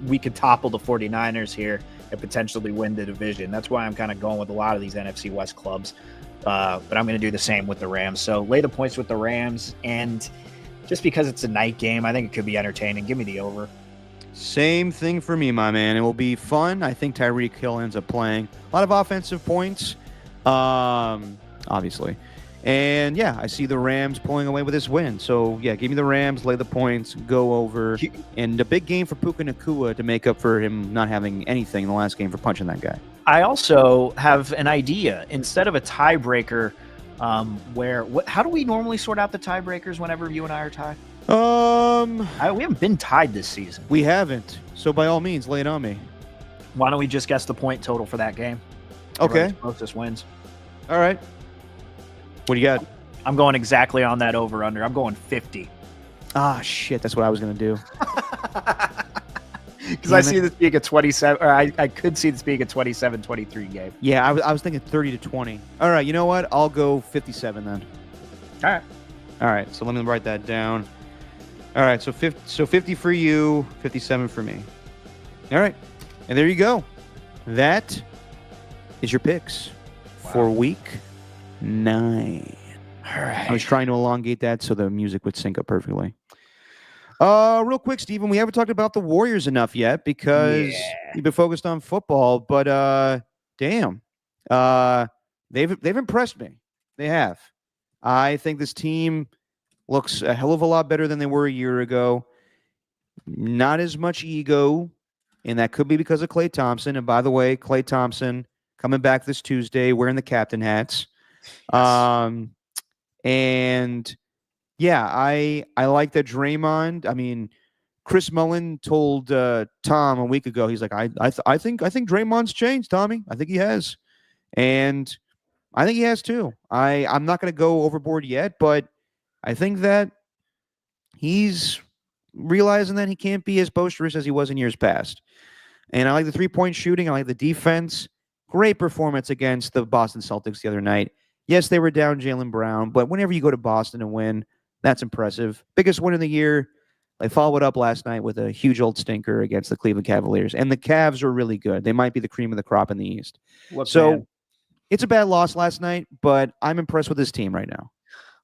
we could topple the 49ers here and potentially win the division. That's why I'm kind of going with a lot of these NFC West clubs. But I'm going to do the same with the Rams. So lay the points with the Rams, and just because it's a night game, I think it could be entertaining. Give me the over.
Same thing for me, my man. It will be fun. I think Tyreek Hill ends up playing a lot of offensive points, obviously. And, yeah, I see the Rams pulling away with this win. So, yeah, give me the Rams, lay the points, go over. And a big game for Puka Nacua to make up for him not having anything in the last game for punching that guy.
I also have an idea. Instead of a tiebreaker, how do we normally sort out the tiebreakers whenever you and I are tied?
We
haven't been tied this season.
We haven't. So by all means, lay it on me.
Why don't we just guess the point total for that game?
Okay.
Closest wins.
All right. What do you got?
I'm going exactly on that over under. I'm going 50.
Ah, shit. That's what I was going to do.
Because I see this being a 27, or I could see this being a 27-23 game.
Yeah, I was thinking 30-20. All right, you know what? I'll go 57 then. All right, so let me write that down. All right, so 50 for you, 57 for me. All right, and there you go. That is your picks for week 9.
All right.
I was trying to elongate that so the music would sync up perfectly. Real quick, Steven, we haven't talked about the Warriors enough yet because you've been focused on football, but damn. They've impressed me. They have. I think this team looks a hell of a lot better than they were a year ago. Not as much ego, and that could be because of Klay Thompson. And by the way, Klay Thompson coming back this Tuesday wearing the captain hats.
Yes.
And yeah, I like that Draymond. I mean, Chris Mullin told Tom a week ago. He's like, I think Draymond's changed, Tommy. I think he has, and I think he has too. I'm not going to go overboard yet, but I think that he's realizing that he can't be as boisterous as he was in years past. And I like the 3-point shooting. I like the defense. Great performance against the Boston Celtics the other night. Yes, they were down Jaylen Brown, but whenever you go to Boston and win, that's impressive. Biggest win of the year. They followed up last night with a huge old stinker against the Cleveland Cavaliers. And the Cavs are really good. They might be the cream of the crop in the East. It's a bad loss last night, but I'm impressed with this team right now.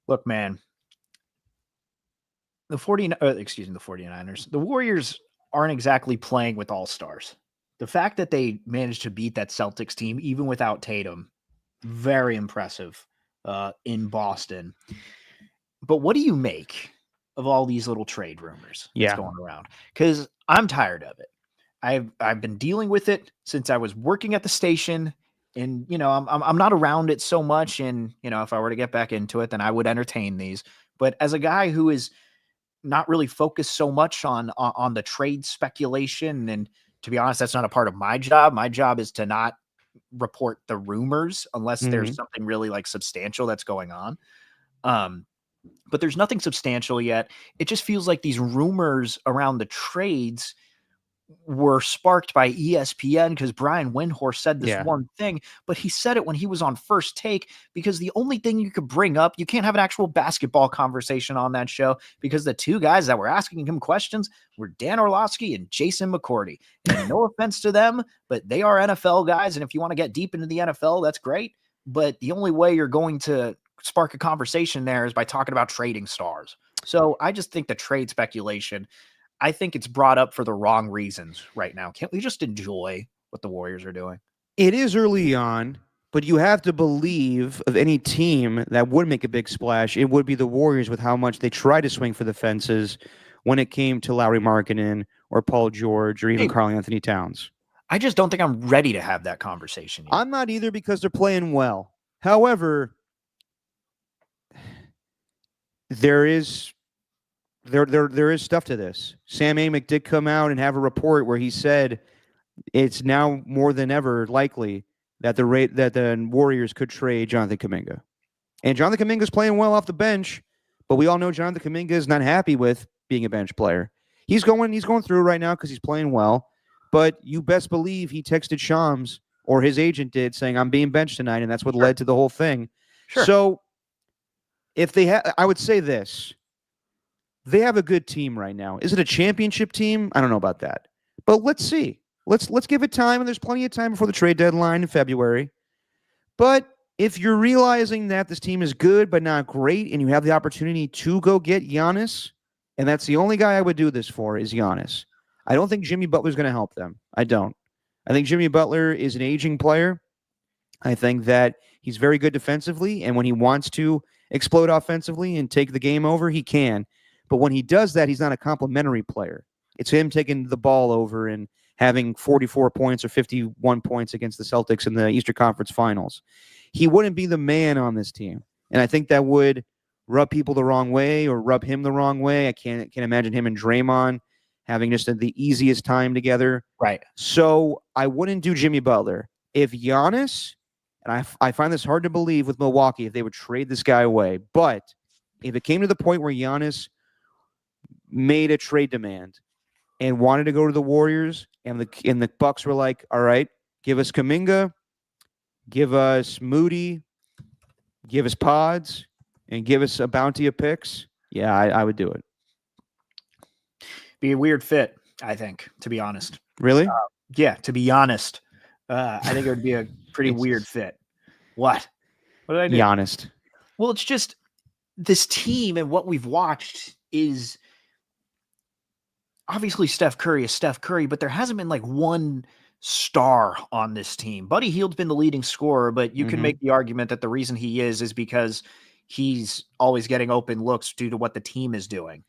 Look, man. The 49ers. The Warriors aren't exactly playing with all-stars. The fact that they managed to beat that Celtics team, even without Tatum, very impressive in Boston. But what do you make of all these little trade rumors that's going around? Because I'm tired of it. I've been dealing with it since I was working at the station, and I'm not around it so much. And if I were to get back into it, then I would entertain these. But as a guy who is not really focused so much on the trade speculation, and to be honest, that's not a part of my job. My job is to not report the rumors unless there's something really like substantial that's going on. But there's nothing substantial yet. It just feels like these rumors around the trades were sparked by ESPN because Brian Windhorst said this one thing, but he said it when he was on First Take, because the only thing you could bring up, you can't have an actual basketball conversation on that show because the two guys that were asking him questions were Dan Orlovsky and Jason McCourty. And no offense to them, but they are NFL guys. And if you want to get deep into the NFL, that's great. But the only way you're going to spark a conversation there is by talking about trading stars. So I just think the trade speculation, I think it's brought up for the wrong reasons right now. Can't we just enjoy what the Warriors are doing?
It is early on, but you have to believe of any team that would make a big splash, it would be the Warriors with how much they try to swing for the fences when it came to Lauri Markkanen or Paul George or even Karl Anthony Towns.
I just don't think I'm ready to have that conversation yet.
I'm not either because they're playing well. However, there is there is stuff to this. Sam Amick did come out and have a report where he said it's now more than ever likely that the Warriors could trade Jonathan Kuminga. And Jonathan Kuminga's playing well off the bench, but we all know Jonathan Kuminga is not happy with being a bench player. He's going through right now because he's playing well, but you best believe he texted Shams, or his agent did, saying I'm being benched tonight, and that's what led to the whole thing.
Sure.
So if they I would say this. They have a good team right now. Is it a championship team? I don't know about that. But let's see. Let's give it time, and there's plenty of time before the trade deadline in February. But if you're realizing that this team is good but not great, and you have the opportunity to go get Giannis, and that's the only guy I would do this for is Giannis. I don't think Jimmy Butler's going to help them. I don't. I think Jimmy Butler is an aging player. I think that he's very good defensively, and when he wants to explode offensively and take the game over, he can. But when he does that, he's not a complimentary player. It's him taking the ball over and having 44 points or 51 points against the Celtics in the Eastern Conference Finals. He wouldn't be the man on this team. And I think that would rub people the wrong way or rub him the wrong way. I can't imagine him and Draymond having just the easiest time together.
Right.
So I wouldn't do Jimmy Butler. If Giannis, and I find this hard to believe with Milwaukee, if they would trade this guy away, but if it came to the point where Giannis made a trade demand and wanted to go to the Warriors, and the Bucks were like, all right, give us Kuminga, give us Moody, give us Pods, and give us a bounty of picks, yeah, I would do it.
Be a weird fit, I think, to be honest.
Really?
Yeah, to be honest. I think it would be a pretty weird fit. What did I do?
Be honest.
Well, it's just this team, and what we've watched is obviously Steph Curry is Steph Curry, but there hasn't been like one star on this team. Buddy Hield's been the leading scorer, but you can make the argument that the reason he is because he's always getting open looks due to what the team is doing.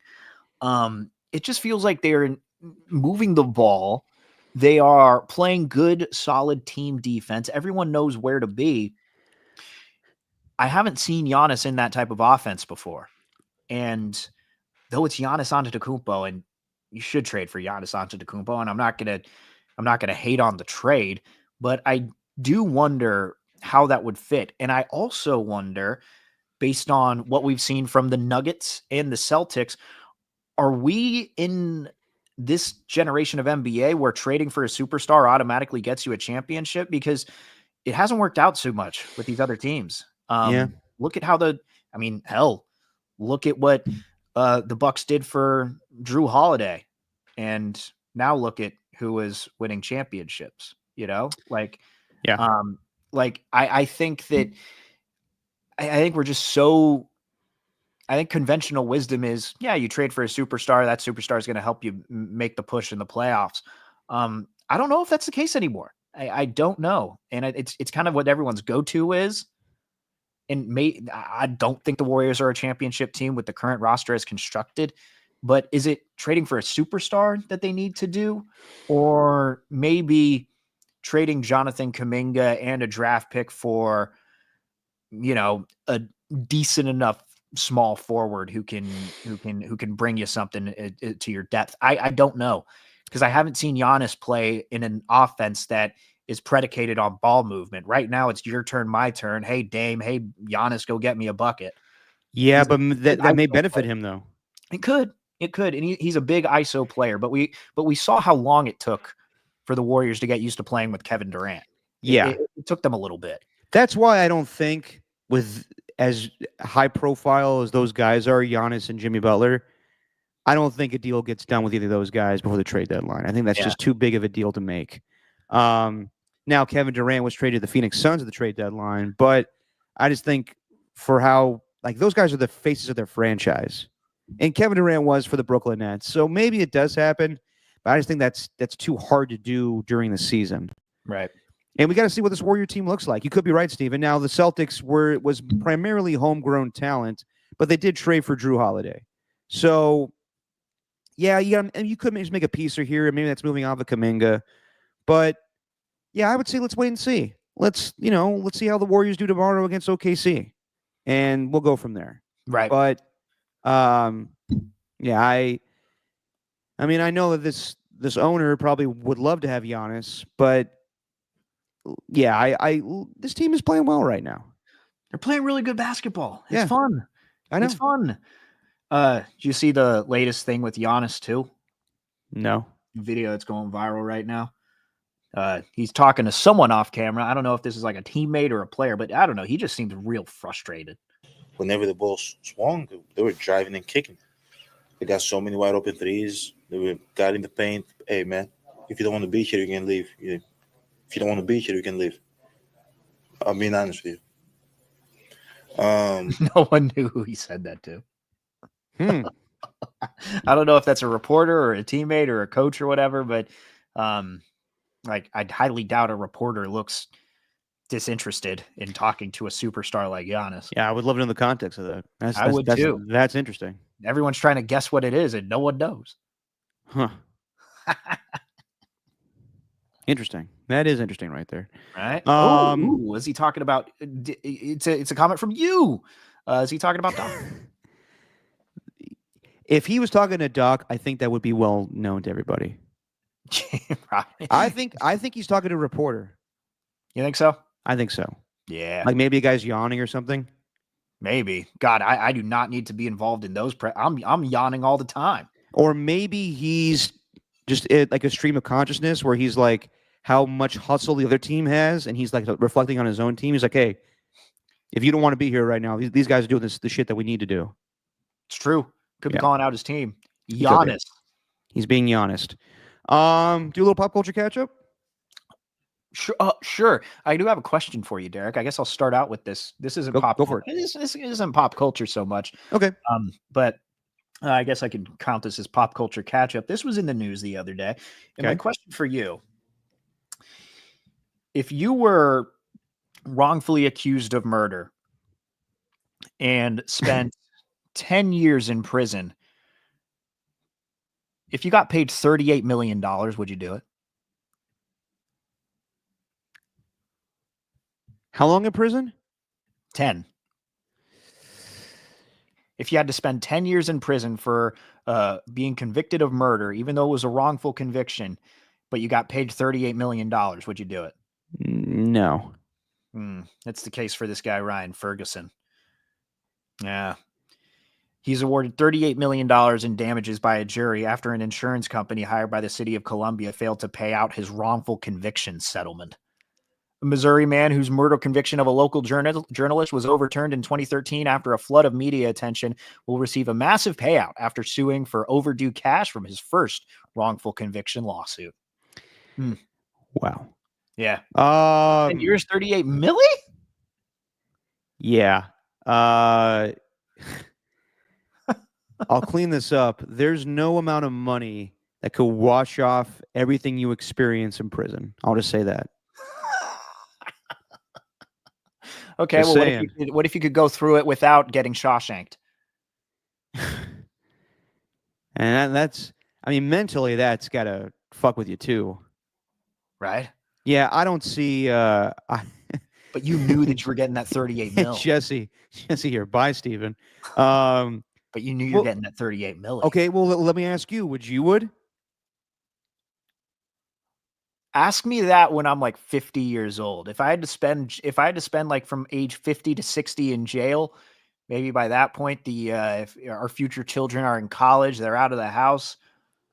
It just feels like they're moving the ball. They are playing good, solid team defense. Everyone knows where to be. I haven't seen Giannis in that type of offense before. And though it's Giannis Antetokounmpo, and you should trade for Giannis Antetokounmpo, and I'm not gonna hate on the trade, but I do wonder how that would fit. And I also wonder, based on what we've seen from the Nuggets and the Celtics, are we in this generation of NBA where trading for a superstar automatically gets you a championship? Because it hasn't worked out so much with these other teams. Look at how look at what the Bucks did for Drew Holiday, and now look at who is winning championships. I think that I think we're just so. I think conventional wisdom is, you trade for a superstar. That superstar is going to help you make the push in the playoffs. I don't know if that's the case anymore. I don't know, and it's kind of what everyone's go-to is. And I don't think the Warriors are a championship team with the current roster as constructed, but is it trading for a superstar that they need to do? Or maybe trading Jonathan Kuminga and a draft pick for, a decent enough small forward who can bring you something to your depth. I don't know, because I haven't seen Giannis play in an offense that is predicated on ball movement. Right now, it's your turn, my turn. Hey, Dame. Hey, Giannis, go get me a bucket.
Yeah, but that may benefit him, though.
It could. And he's a big ISO player. But we saw how long it took for the Warriors to get used to playing with Kevin Durant. It took them a little bit.
That's why I don't think, with as high profile as those guys are, Giannis and Jimmy Butler, I don't think a deal gets done with either of those guys before the trade deadline. I think that's just too big of a deal to make. Now, Kevin Durant was traded to the Phoenix Suns at the trade deadline, but I just think for how, those guys are the faces of their franchise, and Kevin Durant was for the Brooklyn Nets. So maybe it does happen, but I just think that's too hard to do during the season.
Right.
And we got to see what this Warrior team looks like. You could be right, Steven. Now, the Celtics was primarily homegrown talent, but they did trade for Drew Holiday. So, and you could just make a piece or here, and maybe that's moving off of Kuminga. But, I would say let's wait and see. let's see how the Warriors do tomorrow against OKC, and we'll go from there.
Right.
But yeah, I mean, I know that this owner probably would love to have Giannis, but yeah, I this team is playing well right now.
They're playing really good basketball. It's
Yeah.
fun.
I know.
It's fun. Do you see the latest thing with Giannis too?
No.
Video that's going viral right now. He's talking to someone off camera. I don't know if this is like a teammate or a player, but I don't know. He just seems real frustrated.
Whenever the ball swung, they were driving and kicking. They got so many wide open threes. They got in the paint. Hey, man, if you don't want to be here, you can leave. If you don't want to be here, you can leave. I'm being honest with you.
No one knew who he said that to.
Hmm.
I don't know if that's a reporter or a teammate or a coach or whatever, but like I'd highly doubt a reporter looks disinterested in talking to a superstar like Giannis.
Yeah, I would love to know the context of that.
I would too.
That's interesting.
Everyone's trying to guess what it is, and no one knows.
Huh. Interesting. That is interesting right there.
Right? Ooh, is he talking about? It's a comment from you. Is he talking about Doc?
If he was talking to Doc, I think that would be well known to everybody.
Right.
I think he's talking to a reporter.
You think so?
I think so.
Yeah.
Like maybe a guy's yawning or something.
Maybe. God, I do not need to be involved in those. I'm yawning all the time.
Or maybe he's just like a stream of consciousness where he's like how much hustle the other team has, and he's like reflecting on his own team. He's like, hey, if you don't want to be here right now, these guys are doing the shit that we need to do.
It's true. Could be calling out his team.
He
Giannis.
He's being honest. Do a little pop culture catch up.
Sure. I do have a question for you, Derek. I guess I'll start out with this. This isn't pop.
Go for it.
This isn't pop culture so much.
Okay.
But I guess I could count this as pop culture catch up. This was in the news the other day. And my question for you, if you were wrongfully accused of murder and spent 10 years in prison, if you got paid $38 million, would you do it?
How long in prison?
10. If you had to spend 10 years in prison for being convicted of murder, even though it was a wrongful conviction, but you got paid $38 million, would you do it?
No.
That's the case for this guy, Ryan Ferguson. Yeah. He's awarded $38 million in damages by a jury after an insurance company hired by the city of Columbia failed to pay out his wrongful conviction settlement. A Missouri man whose murder conviction of a local journalist was overturned in 2013 after a flood of media attention will receive a massive payout after suing for overdue cash from his first wrongful conviction lawsuit.
Wow.
Yeah. 10 years, 38 million?
Yeah. I'll clean this up. There's no amount of money that could wash off everything you experience in prison. I'll just say that.
Okay, well, what if you could go through it without getting Shawshanked?
And that's, I mean, mentally, that's got to fuck with you too.
Right?
Yeah, I don't see...
But you knew that you were getting that 38 mil.
Jesse here. Bye, Steven.
But you knew you were getting that 38 mil.
Okay, well, let me ask you, would?
Ask me that when I'm like 50 years old. If I had to spend like from age 50 to 60 in jail, maybe by that point, if our future children are in college, they're out of the house.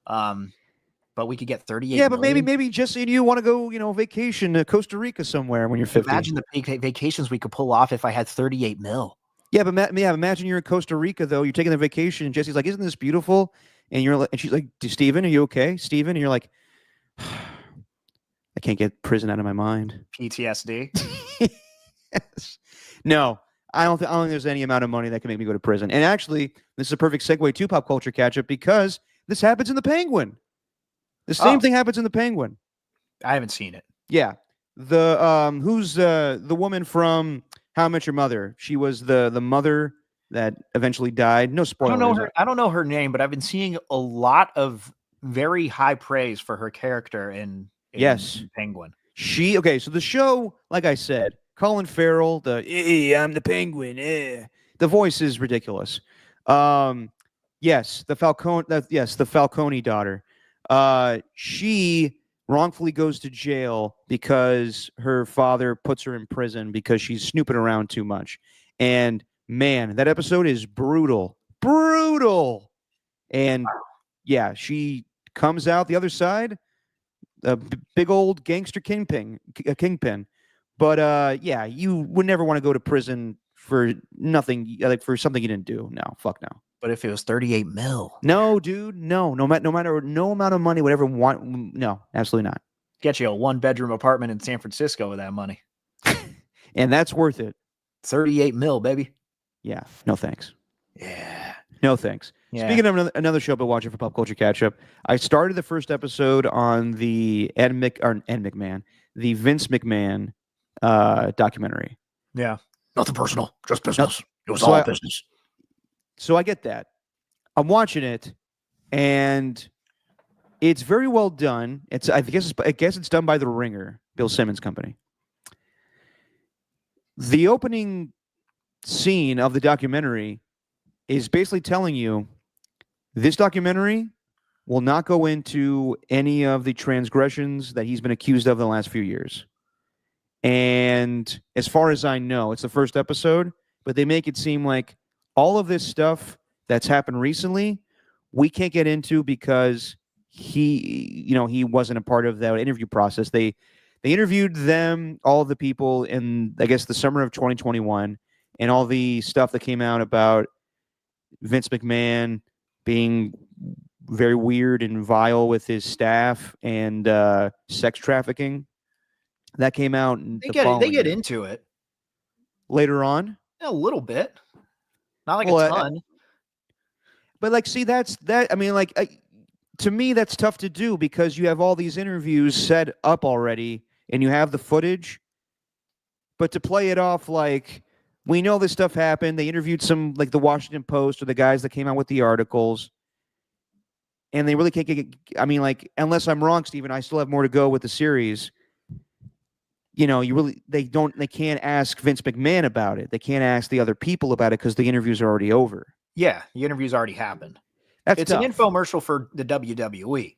But we could get 38.
Yeah, but maybe Jesse and you want to go, vacation to Costa Rica somewhere when you're 50.
Imagine the big vacations we could pull off if I had 38 mil.
Yeah, but imagine you're in Costa Rica though. You're taking a vacation, and Jesse's like, "Isn't this beautiful?" And she's like, "Steven, are you okay, Steven?" And you're like, "I can't get prison out of my mind."
PTSD.
Yes. No, I don't think there's any amount of money that can make me go to prison. And actually, this is a perfect segue to pop culture catch up because this happens in the Penguin. The same thing happens in the Penguin.
I haven't seen it.
Yeah. The who's the woman from How I Met Your Mother? She was the mother that eventually died. No spoilers.
I don't know her name, but I've been seeing a lot of very high praise for her character in
yes,
Penguin.
Okay, so the show, like I said, Colin Farrell, I'm the Penguin, the voice is ridiculous. Yes, the Falcone daughter. She wrongfully goes to jail because her father puts her in prison because she's snooping around too much. And man, that episode is brutal. Brutal. And yeah, she comes out the other side, a big old gangster kingpin. But yeah, you would never want to go to prison for nothing, like for something you didn't do. No, fuck no.
But if it was 38 mil,
No, dude, no matter no amount of money would ever want. No, absolutely not.
get you a 1-bedroom apartment in San Francisco with that money.
And that's worth it.
38 mil, baby.
Yeah, no thanks.
Yeah.
No thanks.
Yeah.
Speaking of another show I've been watching for Pop Culture Catch Up, I started the first episode on the the Vince McMahon documentary.
Yeah. Nothing personal, just business. It was
So
all
I-
business.
So I get that. I'm watching it, and it's very well done. I guess it's done by The Ringer, Bill Simmons' company. The opening scene of the documentary is basically telling you this documentary will not go into any of the transgressions that he's been accused of in the last few years. And as far as I know, it's the first episode, but they make it seem like all of this stuff that's happened recently, we can't get into because he wasn't a part of that interview process. They interviewed them, all of the people in, I guess, the summer of 2021, and all the stuff that came out about Vince McMahon being very weird and vile with his staff and sex trafficking. That came out
They get into it
later on.
a little bit, not like
Well,
a ton.
But like, see, I mean, like, to me, that's tough to do because you have all these interviews set up already, and you have the footage. But to play it off like we know this stuff happened, they interviewed some like the Washington Post or the guys that came out with the articles, and they really can't get. I mean, like, unless I'm wrong, Steven, I still have more to go with the series. They can't ask Vince McMahon about it. They can't ask the other people about it because the interviews are already over.
Yeah, the interview's already happened.
It's
an
tough.
infomercial for the WWE.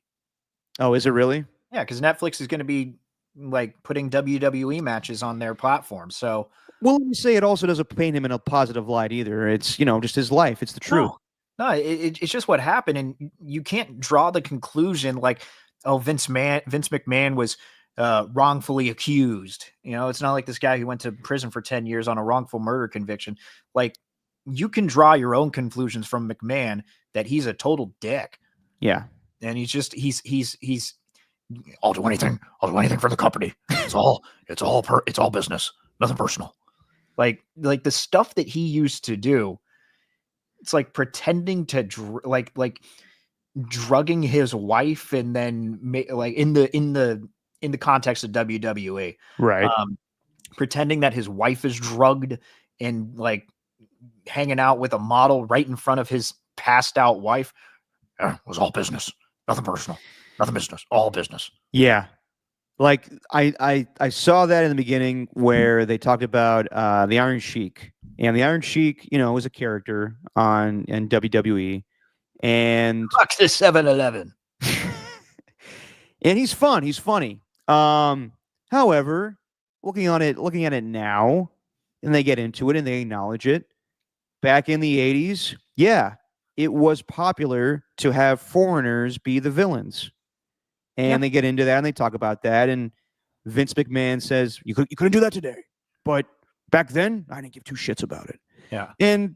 Oh, is it really?
Yeah, because Netflix is going to be like putting WWE matches on their platform. So,
well, let me say it also doesn't paint him in a positive light either. It's just his life. It's the truth.
No, it's just what happened, and you can't draw the conclusion like, oh, Vince McMahon was wrongfully accused. It's not like this guy who went to prison for 10 years on a wrongful murder conviction. Like, you can draw your own conclusions from McMahon that he's a total dick.
Yeah.
And he's I'll do anything for the company. It's all business, nothing personal. Like the stuff that he used to do, it's like pretending to like drugging his wife and then like in the context of WWE,
right?
Pretending that his wife is drugged and like hanging out with a model right in front of his passed out wife. It was all business, nothing personal, nothing business, all business.
Yeah. Like I saw that in the beginning where they talked about the Iron Sheik, and the Iron Sheik, was a character in WWE, and
fuck the 7-Eleven.
And he's fun. He's funny. However, looking at it now, and they get into it and they acknowledge it. Back in the 80s, yeah, it was popular to have foreigners be the villains. And they get into that and they talk about that. And Vince McMahon says, you couldn't do that today. But back then, I didn't give two shits about it.
Yeah.
And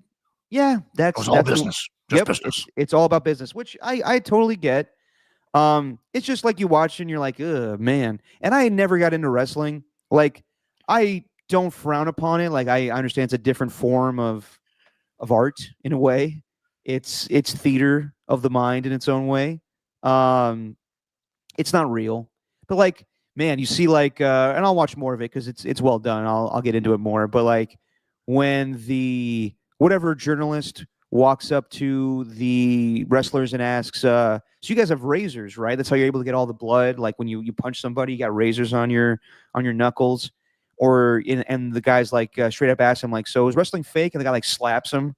yeah, that's
all business. Just business.
It's all about business, which I totally get. It's just like you watch and you're like, ugh, man. And I never got into wrestling. Like, I don't frown upon it. Like, I understand it's a different form of art in a way. It's theater of the mind in its own way. It's not real, but like, man, you see like, and I'll watch more of it because it's well done. I'll get into it more. But like, when the whatever journalist walks up to the wrestlers and asks, so you guys have razors, right? That's how you're able to get all the blood. Like when you punch somebody, you got razors on your knuckles. And the guy's like straight up asks him like, so is wrestling fake? And the guy like slaps him.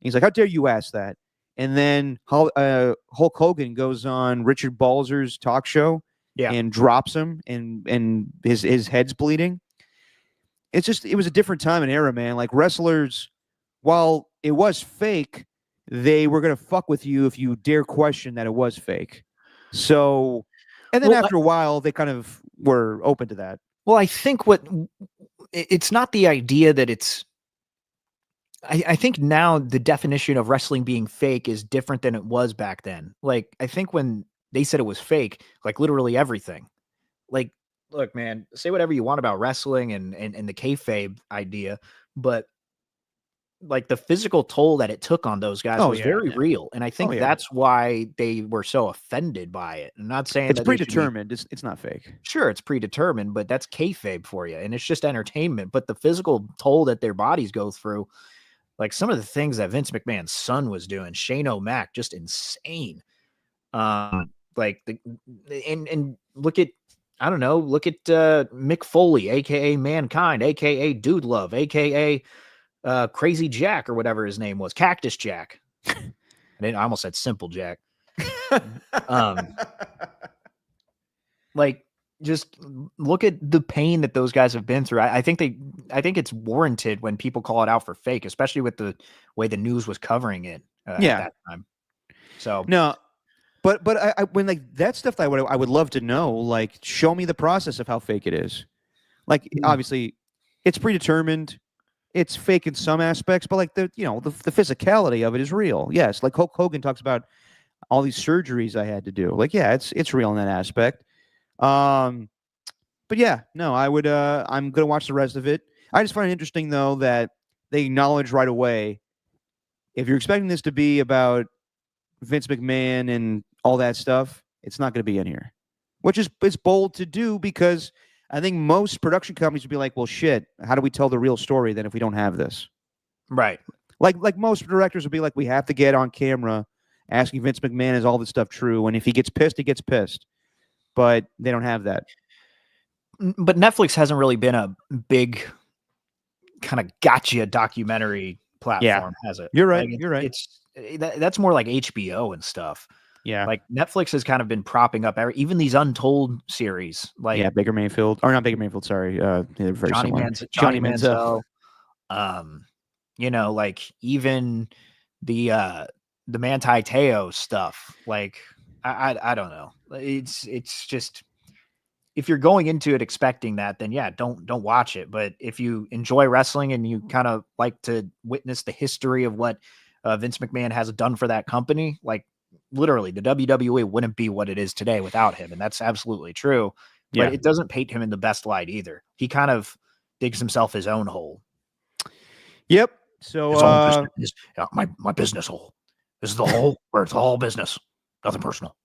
He's like, how dare you ask that? And then Hulk Hogan goes on Richard Balzer's talk show and drops him, and his head's bleeding. It was a different time and era, man. Like wrestlers, while it was fake, they were gonna fuck with you if you dare question that it was fake. So, and then after a while, they kind of were open to that.
Well, I think it's not the idea that it's. I think now the definition of wrestling being fake is different than it was back then. Like, I think when they said it was fake, like literally everything. Like, look, man, say whatever you want about wrestling and the kayfabe idea, but like the physical toll that it took on those guys was very real. And I think that's why they were so offended by it. I'm not saying
it's predetermined. It's not fake.
Sure, it's predetermined, but that's kayfabe for you. And it's just entertainment. But the physical toll that their bodies go through, like some of the things that Vince McMahon's son was doing, Shane O'Mac, just insane. Like and look at, I don't know, look at Mick Foley, aka Mankind, aka Dude Love, aka Crazy Jack, or whatever his name was, Cactus Jack. I almost said Simple Jack. Like, just look at the pain that those guys have been through. I think it's warranted when people call it out for fake, especially with the way the news was covering it at that time. So
no, but I when like that stuff, I would love to know. Like, show me the process of how fake it is. Like, obviously, it's predetermined. It's fake in some aspects, but like the physicality of it is real. Yes, like Hulk Hogan talks about all these surgeries I had to do. Like, yeah, it's real in that aspect. But yeah, no, I'm gonna watch the rest of it. I just find it interesting though that they acknowledge right away, if you're expecting this to be about Vince McMahon and all that stuff, it's not gonna be in here. Which is it's bold to do, because I think most production companies would be like, well, shit, how do we tell the real story then if we don't have this?
Right.
Like most directors would be like, we have to get on camera asking Vince McMahon, is all this stuff true? And if he gets pissed, he gets pissed. But they don't have that.
But Netflix hasn't really been a big kind of gotcha documentary platform, has it?
You're right.
Like
you're right.
That's more like HBO and stuff.
Yeah.
Like Netflix has kind of been propping up even these Untold series. Like
Baker Mayfield, or not Baker Mayfield. Sorry, they're very
Johnny
similar.
Johnny Manziel. Like even the Manti Te'o stuff. Like I don't know. It's just, if you're going into it expecting that, then yeah, don't watch it. But if you enjoy wrestling and you kind of like to witness the history of what Vince McMahon has done for that company, like literally the WWE wouldn't be what it is today without him. And that's absolutely true. But it doesn't paint him in the best light either. He kind of digs himself his own hole.
Yep. So
my business hole. This is the hole where it's all business. Nothing personal.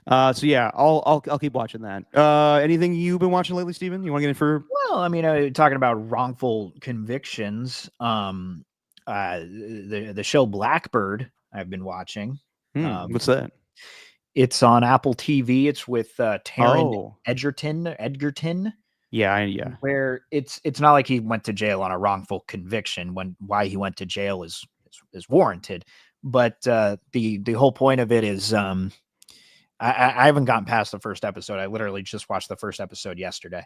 So yeah, I'll keep watching that. Anything you've been watching lately, Steven? You want to get in for?
Well, I mean, talking about wrongful convictions. The show Blackbird I've been watching.
What's that?
It's on Apple TV. It's with Taron Egerton.
Yeah.
Where it's not like he went to jail on a wrongful conviction. Why he went to jail is warranted. But the whole point of it is, I haven't gotten past the first episode. I literally just watched the first episode yesterday.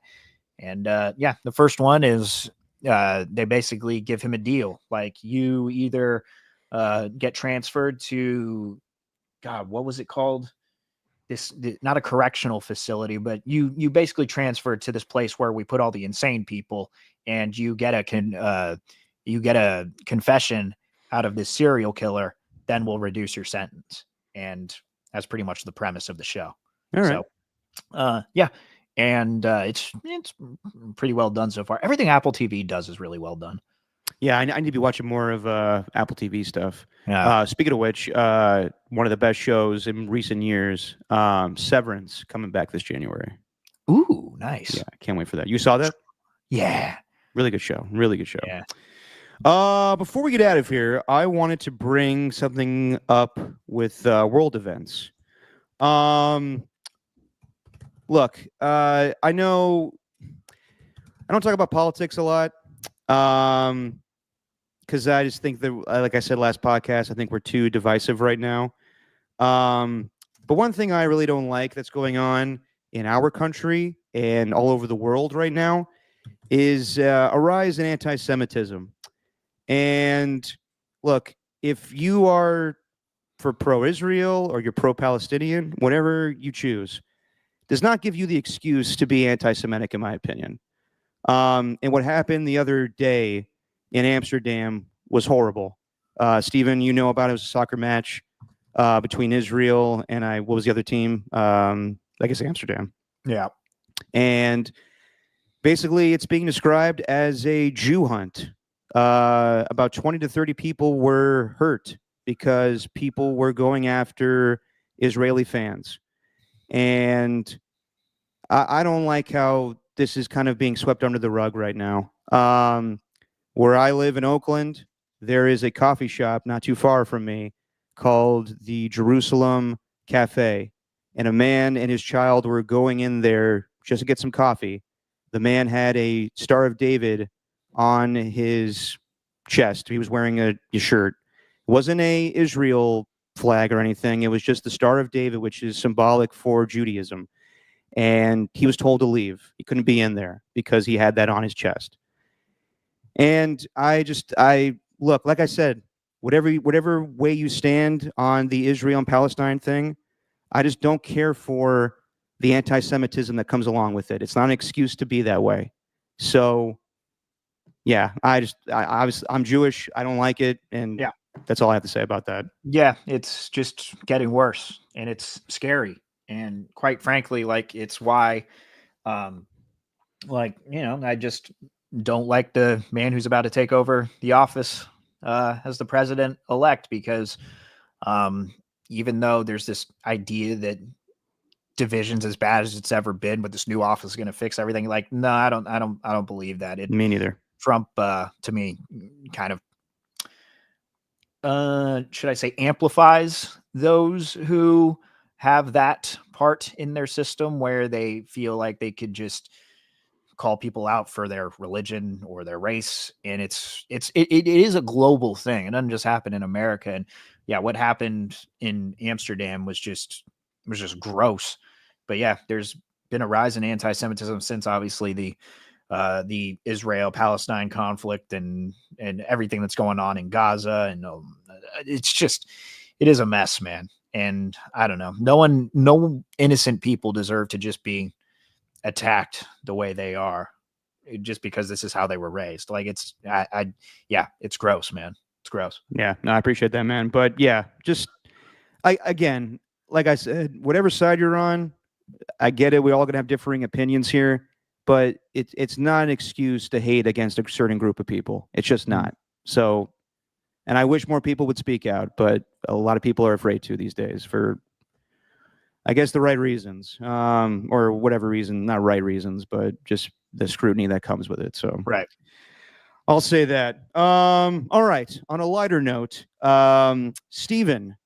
And the first one is they basically give him a deal. Like, you either get transferred to, God, what was it called? Not a correctional facility, but you basically transferred to this place where we put all the insane people, and you get a confession out of this serial killer, then we'll reduce your sentence. And that's pretty much the premise of the show.
All right.
So, and it's pretty well done so far. Everything Apple TV does is really well done.
Yeah, I need to be watching more of Apple TV stuff.
Yeah.
Speaking of which, one of the best shows in recent years, Severance, coming back this January.
Ooh, nice.
Yeah, I can't wait for that. You saw that?
Yeah.
Really good show. Really good show.
Yeah.
Before we get out of here, I wanted to bring something up with world events. Look, I know I don't talk about politics a lot, because I just think that, like I said last podcast, I think we're too divisive right now. But one thing I really don't like that's going on in our country and all over the world right now is a rise in anti-Semitism. And look, if you are for pro-Israel or you're pro-Palestinian, whatever you choose, does not give you the excuse to be anti-Semitic, in my opinion. And what happened the other day in Amsterdam was horrible. Stephen, you know about it. It was a soccer match between Israel and what was the other team? I guess Amsterdam.
Yeah.
And basically, it's being described as a Jew hunt. About 20 to 30 people were hurt because people were going after Israeli fans. And I don't like how this is kind of being swept under the rug right now. Where I live in Oakland, there is a coffee shop not too far from me called the Jerusalem Cafe. And a man and his child were going in there just to get some coffee. The man had a Star of David on his chest. He was wearing a shirt. It wasn't a Israel flag or anything. It was just the Star of David, which is symbolic for Judaism. And he was told to leave. He couldn't be in there because he had that on his chest. And I look, like I said, whatever way you stand on the Israel and Palestine thing, I just don't care for the anti-Semitism that comes along with it. It's not an excuse to be that way. So, yeah, I'm Jewish. I don't like it, and
yeah,
that's all I have to say about that.
Yeah, it's just getting worse, and it's scary. And quite frankly, like, it's why, I just don't like the man who's about to take over the office as the president-elect, because even though there's this idea that division's as bad as it's ever been, but this new office is going to fix everything, like, no, I don't believe that.
Me neither.
Trump, to me, kind of, should I say, amplifies those who have that part in their system where they feel like they could just call people out for their religion or their race. And it is a global thing. It doesn't just happen in America. And yeah, what happened in Amsterdam was just gross. But yeah, there's been a rise in anti-Semitism since obviously the Israel-Palestine conflict and everything that's going on in Gaza. And it is a mess, man. And I don't know, no innocent people deserve to just be attacked the way they are just because this is how they were raised. Like, it's gross, man. It's gross.
Yeah, no, I appreciate that, man. But yeah, again, like I said, whatever side you're on, I get it. We all gonna have differing opinions here, but it's not an excuse to hate against a certain group of people. It's just not. So, and I wish more people would speak out, but a lot of people are afraid to these days for, I guess, the right reasons, or whatever reason, not right reasons, but just the scrutiny that comes with it. So,
right.
I'll say that. All right. On a lighter note, Stephen,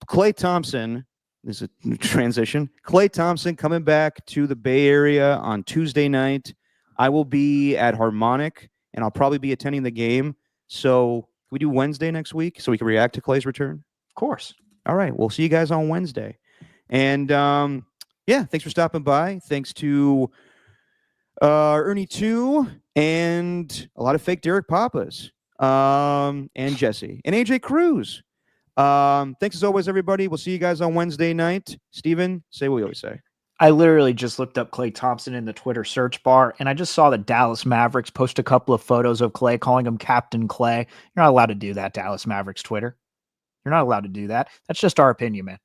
Klay Thompson, this is a transition. Klay Thompson coming back to the Bay Area on Tuesday night. I will be at Harmonic, and I'll probably be attending the game. So, can we do Wednesday next week so we can react to Klay's return?
Of course.
All right. We'll see you guys on Wednesday. And yeah, thanks for stopping by. Thanks to Ernie 2 and a lot of fake Derek Papas, and Jesse and AJ Cruz. Thanks as always, everybody. We'll see you guys on Wednesday night. Steven, say what we always say.
I literally just looked up Klay Thompson in the Twitter search bar, and I just saw the Dallas Mavericks post a couple of photos of Klay, calling him Captain Klay. You're not allowed to do that, Dallas Mavericks Twitter. You're not allowed to do that. That's just our opinion, man.